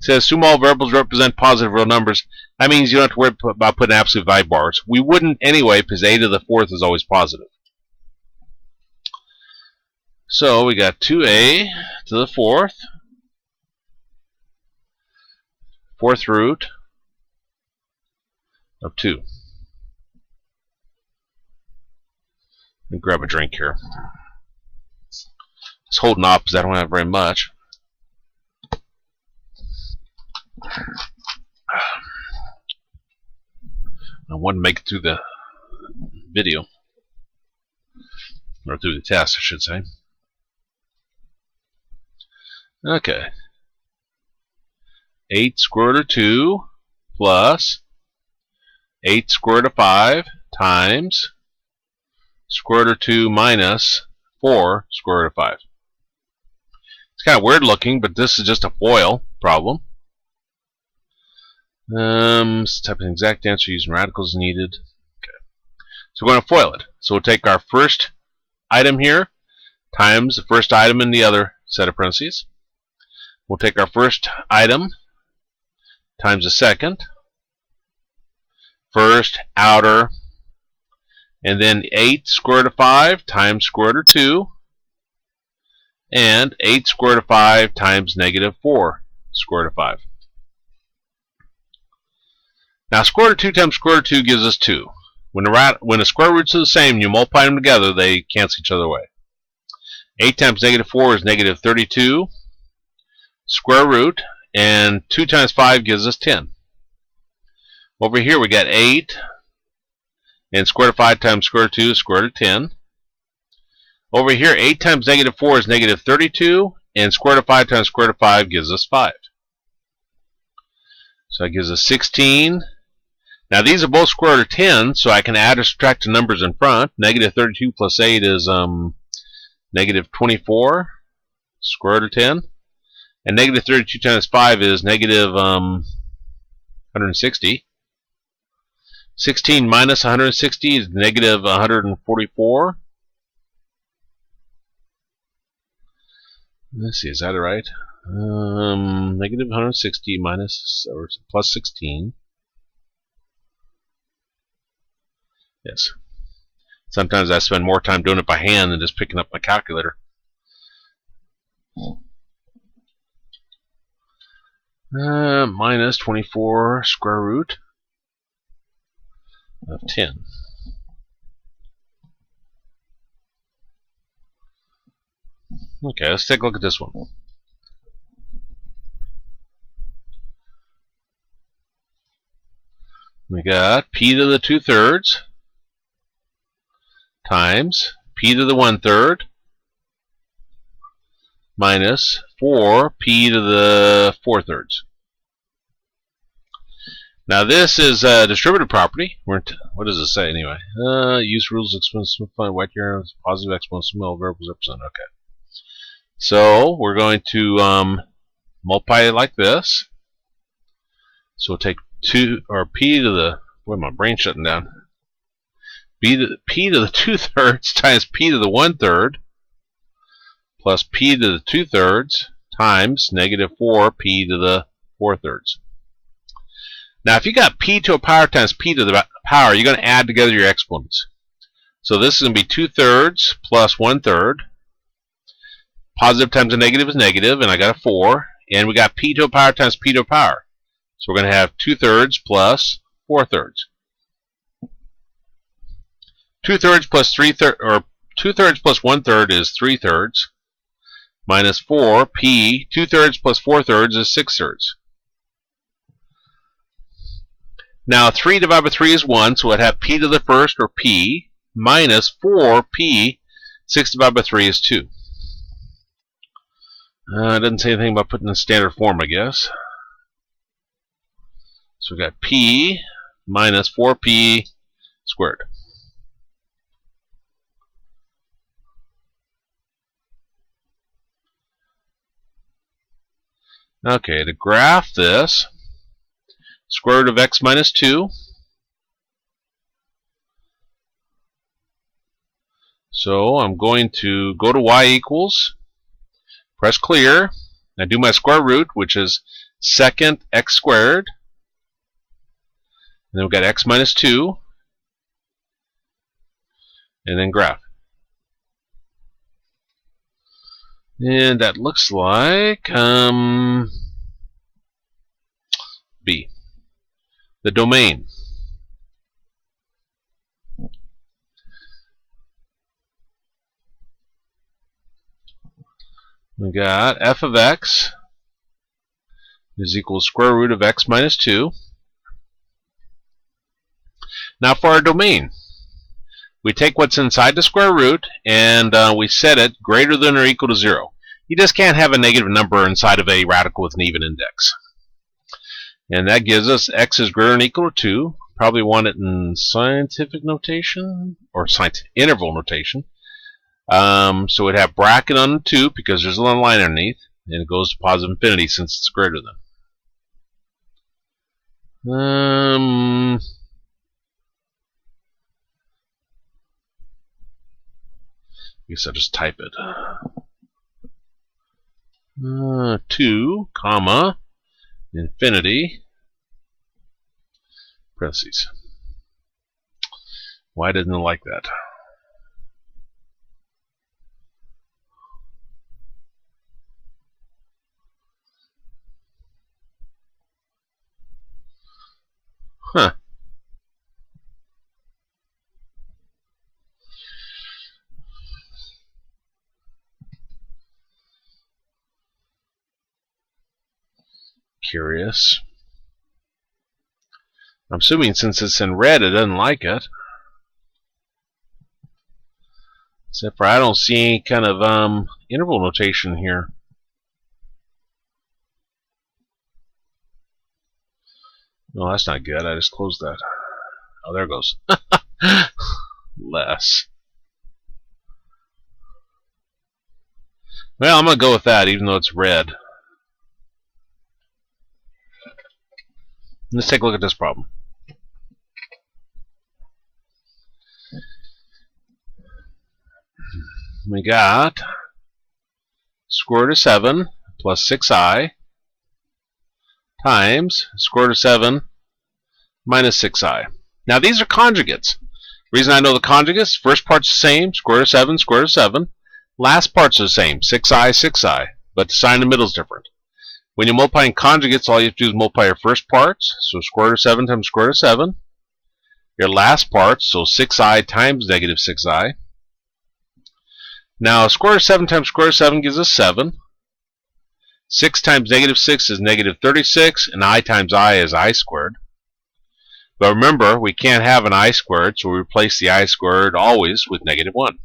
says assume all variables represent positive real numbers. That means you don't have to worry about putting absolute value bars. We wouldn't anyway, because a to the fourth is always positive. So we got 2a to the fourth root of 2. Let me grab a drink here. It's holding off because I don't have very much. I want to make it through the video, or through the test, I should say. Okay. 8 square root of 2 plus 8 square root of 5 times square root of 2 minus 4 square root of 5. It's kind of weird looking, but this is just a FOIL problem. Type an exact answer using radicals needed. Okay. So we're going to FOIL it. So we'll take our first item here times the first item in the other set of parentheses. We'll take our first item times the second, first, outer, and then 8 square root of 5 times square root of 2, and 8 square root of 5 times negative 4 square root of 5. Now, square root of 2 times square root of 2 gives us 2. When the square roots are the same, you multiply them together, they cancel each other away. 8 times negative 4 is negative 32 square root, and 2 times 5 gives us 10. Over here we got 8, and square root of 5 times square root of 2 is square root of 10. Over here, 8 times negative 4 is negative 32, and square root of 5 times square root of 5 gives us 5. So that gives us 16. Now these are both square root of 10, so I can add or subtract the numbers in front. Negative 32 plus 8 is negative 24 square root of 10. And negative 32 times 5 is negative 160. 16 minus 160 is negative 144. Let's see, is that right? Negative 160 minus, or plus 16. Yes. Sometimes I spend more time doing it by hand than just picking up my calculator. Minus 24 square root of 10. Okay, let's take a look at this one. We got p to the 2/3 times p to the 1/3 minus 4p to the 4/3. Now this is a distributive property. What does it say anyway? Use rules exponents simplify white here positive exponents small variables represent. Okay. So we're going to multiply it like this. So we'll take 2 or p to the, boy, my brain's shutting down. P to the 2/3 times p to the 1/3 plus p to the 2/3 times negative 4p to the 4/3. Now, if you got p to a power times p to the power, you're going to add together your exponents. So this is going to be 2/3 plus 1/3. Positive times a negative is negative, and I got a 4. And we got p to a power times p to a power. So we're going to have 2/3 plus 4/3. 2/3 plus 3/3, or 2/3 plus 1/3 is 3/3. Minus 4p, 2/3 plus 4/3 is 6/3. Now 3 divided by 3 is 1, so I'd have p to the first, or p, minus 4p. 6 divided by 3 is 2. It doesn't say anything about putting in standard form, I guess. So we got p minus 4p squared. Okay, to graph this, square root of x minus 2. So I'm going to go to y equals, press clear, I do my square root, which is second x squared. And then we've got x minus 2. And then graph. And that looks like B. The domain. We got f of x is equal to square root of x minus 2. Now for our domain, we take what's inside the square root and we set it greater than or equal to 0. You just can't have a negative number inside of a radical with an even index. And that gives us x is greater than or equal to 2. Probably want it in scientific notation or interval notation. So we'd have bracket on the 2 because there's a little line underneath, and it goes to positive infinity since it's greater than. I guess I'll just type it. 2, comma, infinity, parentheses. Why didn't I like that? Huh. Curious. I'm assuming since it's in red, it doesn't like it. Except for I don't see any kind of interval notation here. No, that's not good. I just closed that. Oh, there it goes. Less. Well, I'm going to go with that, even though it's red. Let's take a look at this problem. We got square root of 7 plus 6i times square root of 7 minus 6i. Now these are conjugates. The reason I know the conjugates, first part's the same, square root of 7, square root of 7. Last part's the same, 6i, 6i, but the sign in the middle is different. When you're multiplying conjugates, all you have to do is multiply your first parts, so square root of 7 times square root of 7. Your last parts, so 6i times negative 6i. Now, square root of 7 times square root of 7 gives us 7. 6 times negative 6 is negative 36, and I times I is I squared. But remember, we can't have an I squared, so we replace the I squared always with negative 1.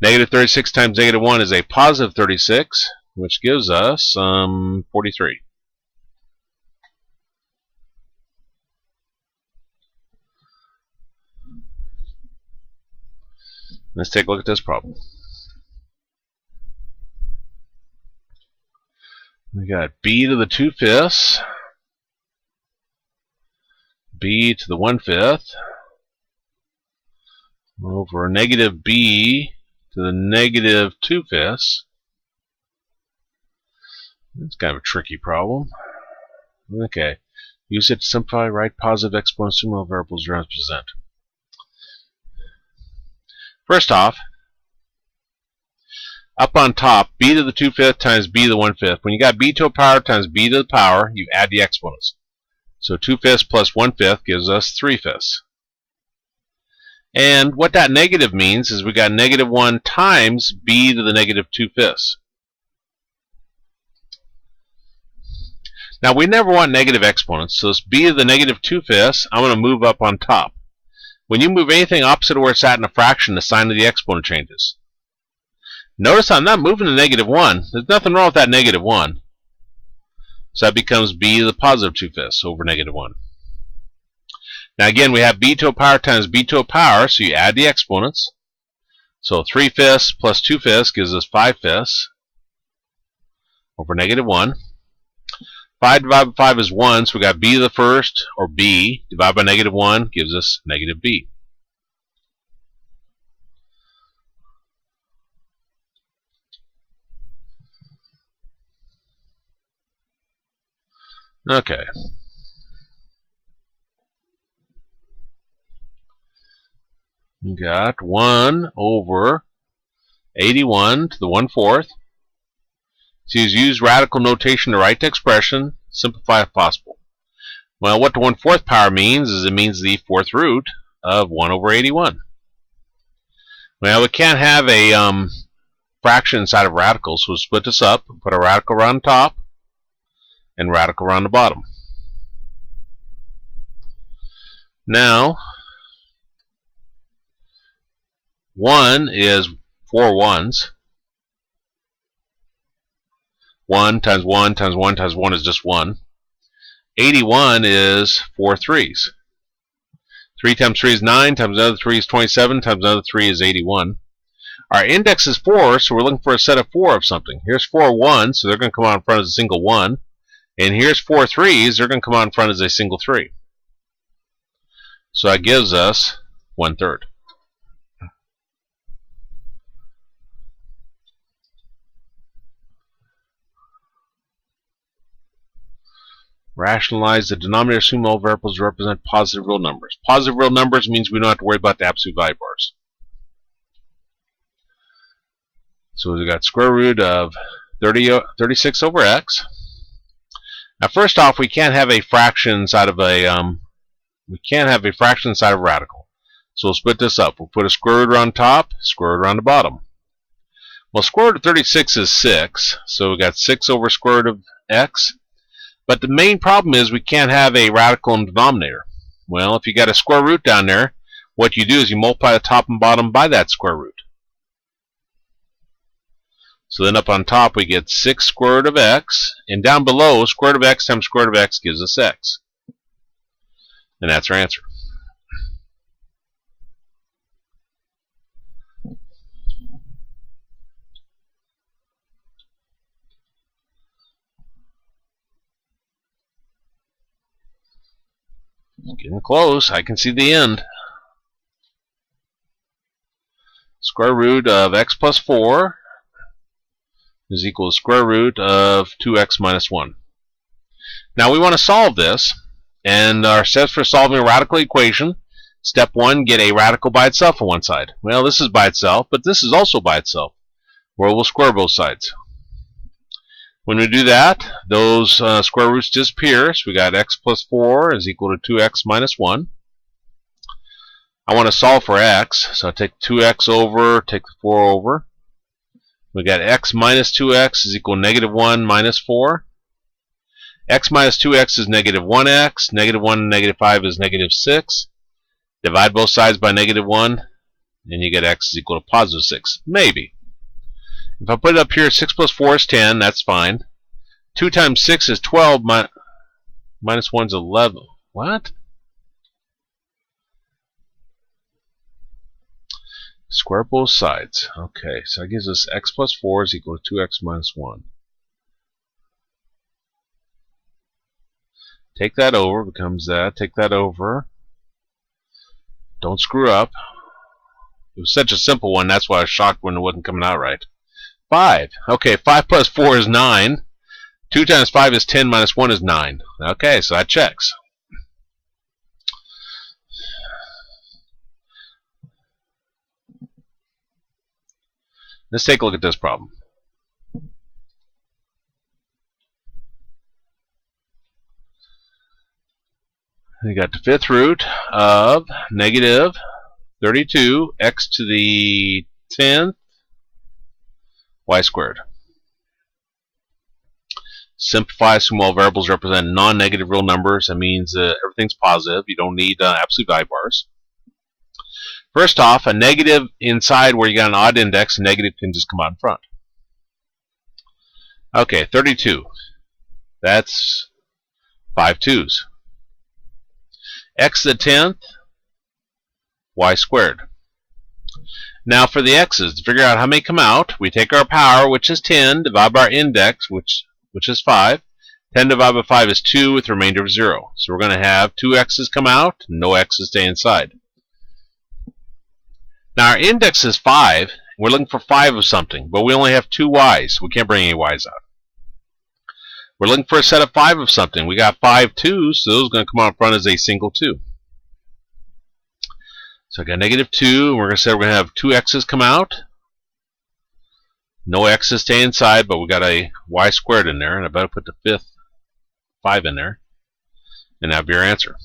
Negative 36 times negative 1 is a positive 36, which gives us 43. Let's take a look at this problem. We got b to the 2/5, b to the 1/5, over negative b to the negative 2/5. That's kind of a tricky problem. Okay. Use it to simplify, write positive exponents, assume all variables represent. First off, up on top, b to the 2/5 times b to the 1/5. When you got b to a power times b to the power, you add the exponents. So 2/5 plus 1/5 gives us 3/5. And what that negative means is we got negative 1 times b to the negative 2/5. Now we never want negative exponents, so this b to the negative 2/5, I'm going to move up on top. When you move anything opposite of where it's at in a fraction, the sign of the exponent changes. Notice I'm not moving to negative 1. There's nothing wrong with that negative 1. So that becomes b to the positive 2/5 over negative 1. Now again, we have b to a power times b to a power, so you add the exponents. So 3/5 plus 2/5 gives us 5/5 over negative 1. 5 divided by 5 is 1, so we got b to the first, or b, divided by negative 1 gives us negative b. Okay. We got 1 over 81 to the 1/4. So you use radical notation to write the expression, simplify if possible. Well, what the 1/4 power means is it means the 4th root of 1 over 81. Well, we can't have a fraction inside of radicals, so we'll split this up and put a radical around the top and radical around the bottom. Now, 1 is 4 1s. 1 times 1 times 1 times 1 is just 1. 81 is 4 3s. 3 times 3 is 9, times another 3 is 27, times another 3 is 81. Our index is 4, so we're looking for a set of 4 of something. Here's 4 1s, so they're going to come out in front as a single 1. And here's 4 3s, they're going to come out in front as a single 3. So that gives us 1/3. Rationalize the denominator, assume all variables represent positive real numbers. Positive real numbers means we don't have to worry about the absolute value bars. So we've got square root of 36 over x. Now, first off, we can't have a fraction inside of a radical. So we'll split this up. We'll put a square root on top, square root on the bottom. Well, square root of 36 is 6, so we got 6 over square root of x. But the main problem is we can't have a radical in the denominator. Well, if you got a square root down there, what you do is you multiply the top and bottom by that square root. So then up on top we get 6 square root of x, and down below, square root of x times square root of x gives us x. And that's our answer. Getting close. I can see the end. Square root of x plus 4 is equal to square root of 2x minus 1. Now we want to solve this, and our steps for solving a radical equation. Step 1, get a radical by itself on one side. Well, this is by itself, but this is also by itself. Well, we'll square both sides. When we do that, those square roots disappear, so we got x plus 4 is equal to 2x minus 1. I want to solve for x, so I take 2x over, take the 4 over. We got x minus 2x is equal to negative 1 minus 4. X minus 2x is negative 1x. Negative 1 and negative 5 is negative 6. Divide both sides by negative 1, and you get x is equal to positive 6. Maybe. If I put it up here, 6 plus 4 is 10. That's fine. 2 times 6 is 12. Minus 1 is 11. What? Square both sides. Okay, so that gives us x plus 4 is equal to 2x minus 1. Take that over, becomes that. Take that over. Don't screw up. It was such a simple one, that's why I was shocked when it wasn't coming out right. 5. Okay, 5 plus 4 is 9. 2 times 5 is 10 minus 1 is 9. Okay, so that checks. Let's take a look at this problem. We got the fifth root of negative 32 x to the 10th y squared. Simplify, assume all variables represent non-negative real numbers. That means everything's positive. You don't need absolute value bars. First off, a negative inside where you got an odd index, a negative can just come out in front. Okay, 32. That's 5 2s. X to the 10th, y squared. Now for the x's, to figure out how many come out, we take our power, which is 10, divide by our index, which is 5. 10 divided by 5 is 2 with the remainder of 0. So we're going to have 2 x's come out, no x's stay inside. Now our index is 5. We're looking for 5 of something, but we only have 2 y's. We can't bring any y's out. We're looking for a set of 5 of something. We got 5 2's, so those are going to come out in front as a single 2. So I got negative 2, and we're going to say we're going to have 2 x's come out. No x's stay inside, but we got a y squared in there, and I better put the fifth 5 in there, and that'll be your answer.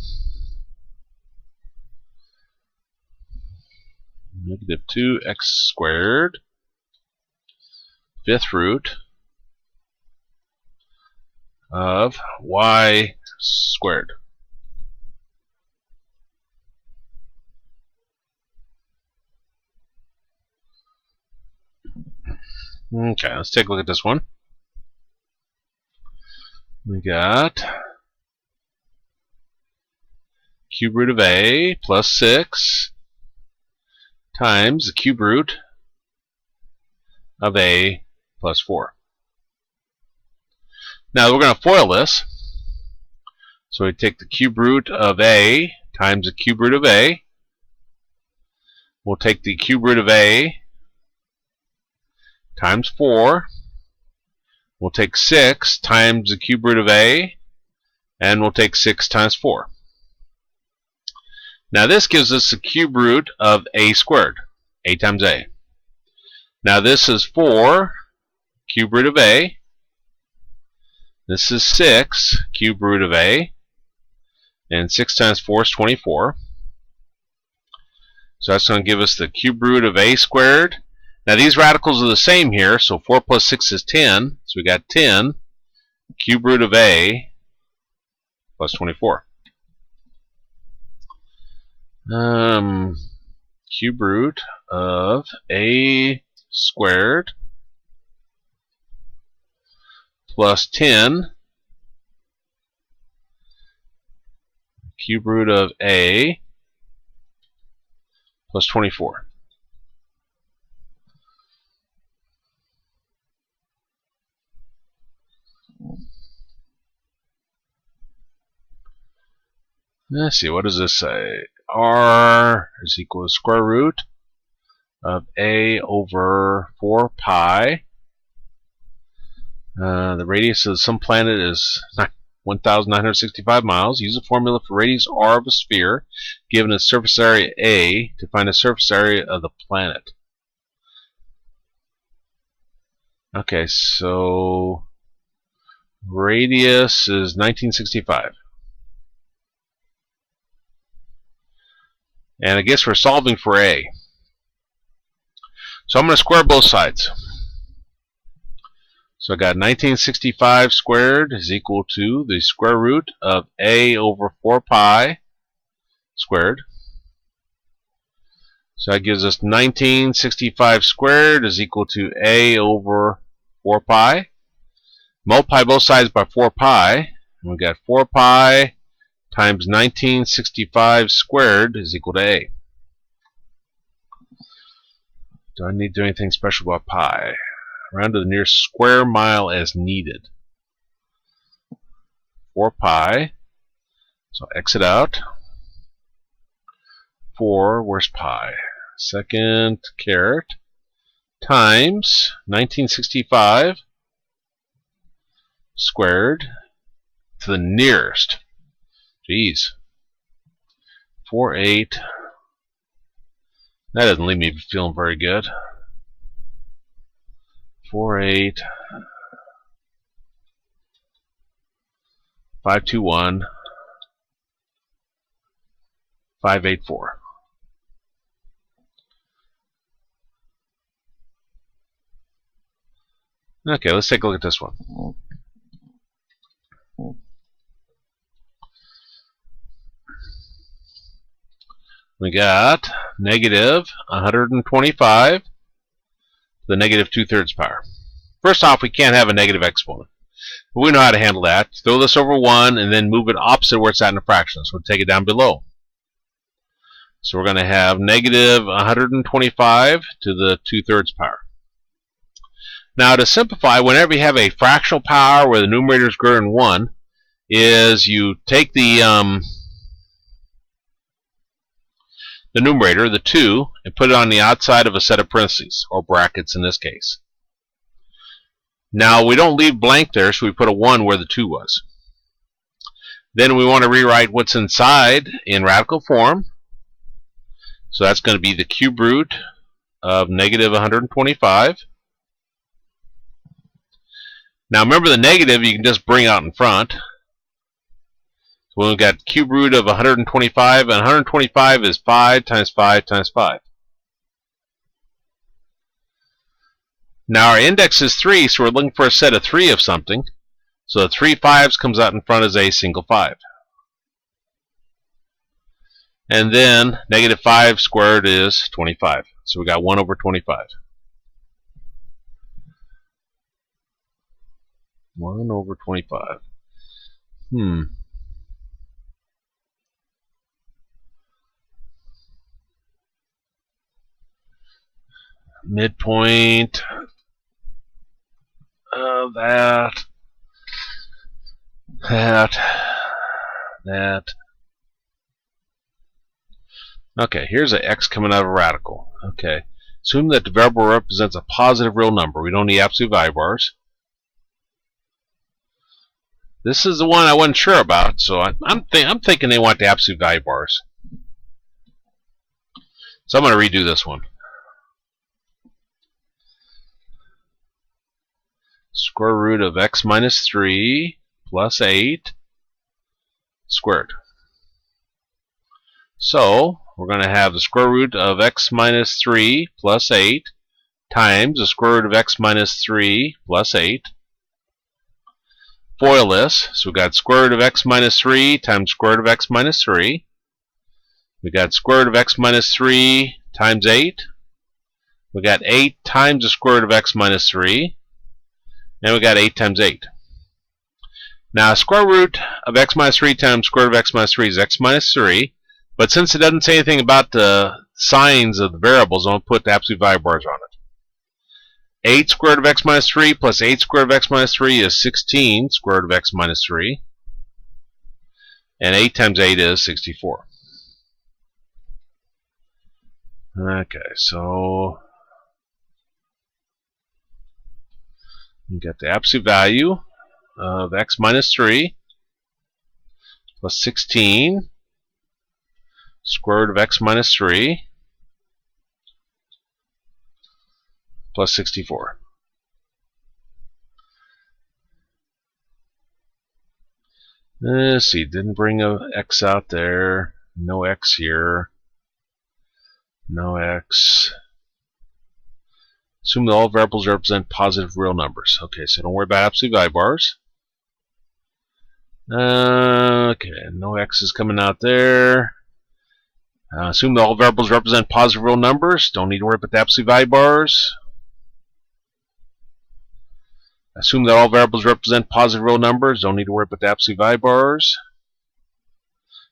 Negative 2x squared, fifth root of y squared. Okay, let's take a look at this one. We got cube root of a plus 6 times the cube root of a plus 4. Now we're going to FOIL this. So we take the cube root of a times the cube root of a. We'll take the cube root of a times 4. We'll take 6 times the cube root of a, and we'll take 6 times 4. Now this gives us the cube root of a squared, a times a. Now this is 4 cube root of a. This is 6 cube root of a, and 6 times 4 is 24. So that's going to give us the cube root of a squared. Now these radicals are the same here, so 4 plus 6 is 10. So we got 10 cube root of a plus 24. Cube root of a squared plus 10 cube root of a plus 24. Let's see, what does this say? R is equal to square root of a over 4 pi. The radius of some planet is 1,965 miles. Use a formula for radius r of a sphere given a surface area a to find the surface area of the planet. Okay, so radius is 1965. And I guess we're solving for a. So I'm going to square both sides. So I got 1965 squared is equal to the square root of a over 4 pi squared. So that gives us 1965 squared is equal to a over 4 pi. Multiply both sides by 4 pi. And we got 4 pi times 1965 squared is equal to a. Do I need to do anything special about pi? Round to the nearest square mile as needed. 4 pi. So exit out. 4, where's pi? Second caret times 1965 squared to the nearest. Geez. 4/8. That doesn't leave me feeling very good. 4/8. 521. 584. Okay, let's take a look at this one. We got negative 125 to the negative 2/3 power. First off, we can't have a negative exponent. But we know how to handle that. Throw this over 1 and then move it opposite where it's at in a fraction. So we'll take it down below. So we're going to have negative 125 to the 2/3 power. Now to simplify, whenever you have a fractional power where the numerator is greater than 1, is you take the numerator, the 2, and put it on the outside of a set of parentheses, or brackets in this case. Now we don't leave blank there, so we put a 1 where the 2 was. Then we want to rewrite what's inside in radical form. So that's going to be the cube root of negative 125. Now remember, the negative you can just bring out in front. So we've got cube root of 125, and 125 is 5 times 5 times 5. Now our index is 3, so we're looking for a set of 3 of something. So the 3 5s comes out in front as a single 5. And then negative 5 squared is 25. So we got 1 over 25. 1 over 25. Midpoint of that. Okay, here's an x coming out of a radical. Okay, assume that the variable represents a positive real number. We don't need absolute value bars. This is the one I wasn't sure about, so I'm thinking they want the absolute value bars. So I'm going to redo this one. Square root of x minus 3 plus 8 squared. So we're going to have the square root of x minus 3 plus 8 times the square root of x minus 3 plus 8. FOIL this. So we got square root of x minus 3 times square root of x minus 3. We got square root of x minus 3 times 8. We got 8 times the square root of x minus 3. And we got 8 times 8. Now, square root of x minus 3 times square root of x minus 3 is x minus 3. But since it doesn't say anything about the signs of the variables, I'm going to put the absolute value bars on it. 8 square root of x minus 3 plus 8 square root of x minus 3 is 16 square root of x minus 3. And 8 times 8 is 64. Okay, so we get the absolute value of x minus 3 plus 16 square root of x minus 3 plus 64. Let's see, didn't bring a x out there. No x here. No x. Assume that all variables represent positive real numbers. Okay, so don't worry about absolute value bars. Okay, no x is coming out there. Assume that all variables represent positive real numbers. Don't need to worry about the absolute value bars. Assume that all variables represent positive real numbers. Don't need to worry about the absolute value bars.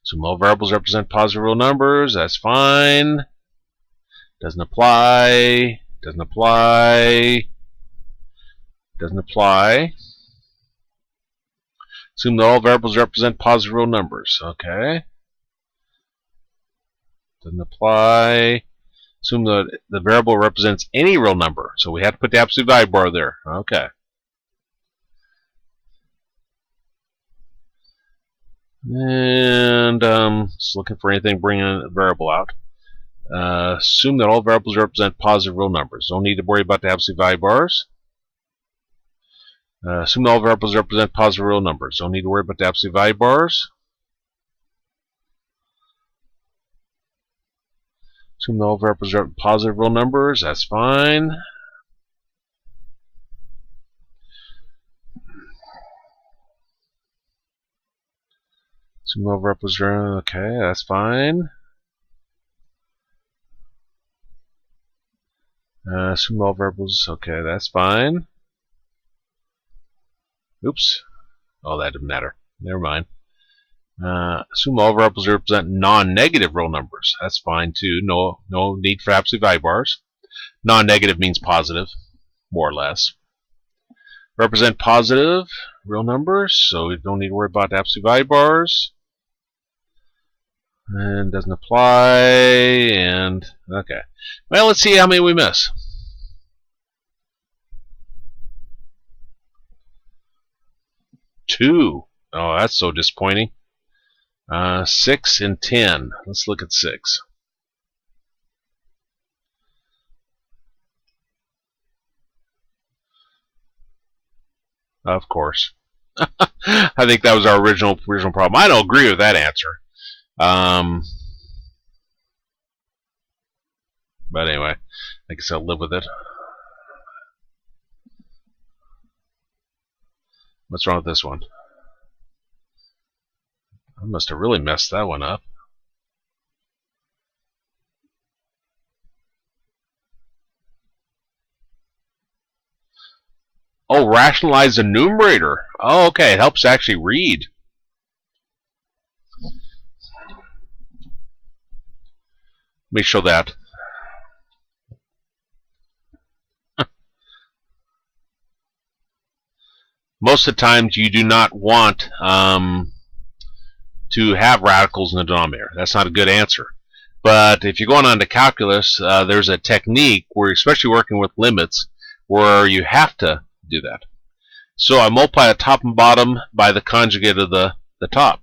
Assume all variables represent positive real numbers. That's fine. Doesn't apply. Doesn't apply. Doesn't apply. Assume that all variables represent positive real numbers. Okay. Doesn't apply. Assume that the variable represents any real number. So we have to put the absolute value bar there. Okay. And just looking for anything bringing a variable out. Assume that all variables represent positive real numbers. Don't need to worry about the absolute value bars. Assume that all variables represent positive real numbers. Don't need to worry about the absolute value bars. Assume that all variables represent positive real numbers. That's fine. Assume all variables are okay. That's fine. Assume all variables. Okay, that's fine. Oops. Oh, that didn't matter. Never mind. Assume all variables represent non-negative real numbers. That's fine too. No need for absolute value bars. Non-negative means positive, more or less. Represent positive real numbers, so we don't need to worry about absolute value bars. And doesn't apply. And okay. Well, let's see how many we miss. Two. Oh, that's so disappointing. 6 and 10. Let's look at 6. Of course. I think that was our original problem. I don't agree with that answer. But anyway, I guess I'll live with it. What's wrong with this one? I must have really messed that one up. Oh, rationalize the numerator. Oh, okay. It helps actually read. Let me show that. Most of the times you do not want to have radicals in the denominator. That's not a good answer. But if you're going on to calculus, there's a technique where, especially working with limits, where you have to do that. So I multiply the top and bottom by the conjugate of the top.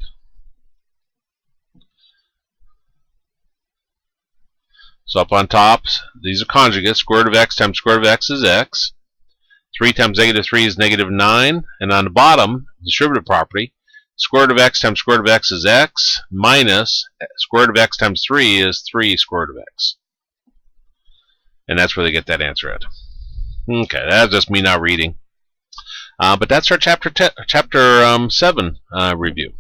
So up on top, these are conjugates. Square root of x times square root of x is x. 3 times negative 3 is negative 9. And on the bottom, distributive property, square root of x times square root of x is x, minus square root of x times 3 is 3 square root of x. And that's where they get that answer at. Okay, that's just me not reading. But that's our chapter 7 review.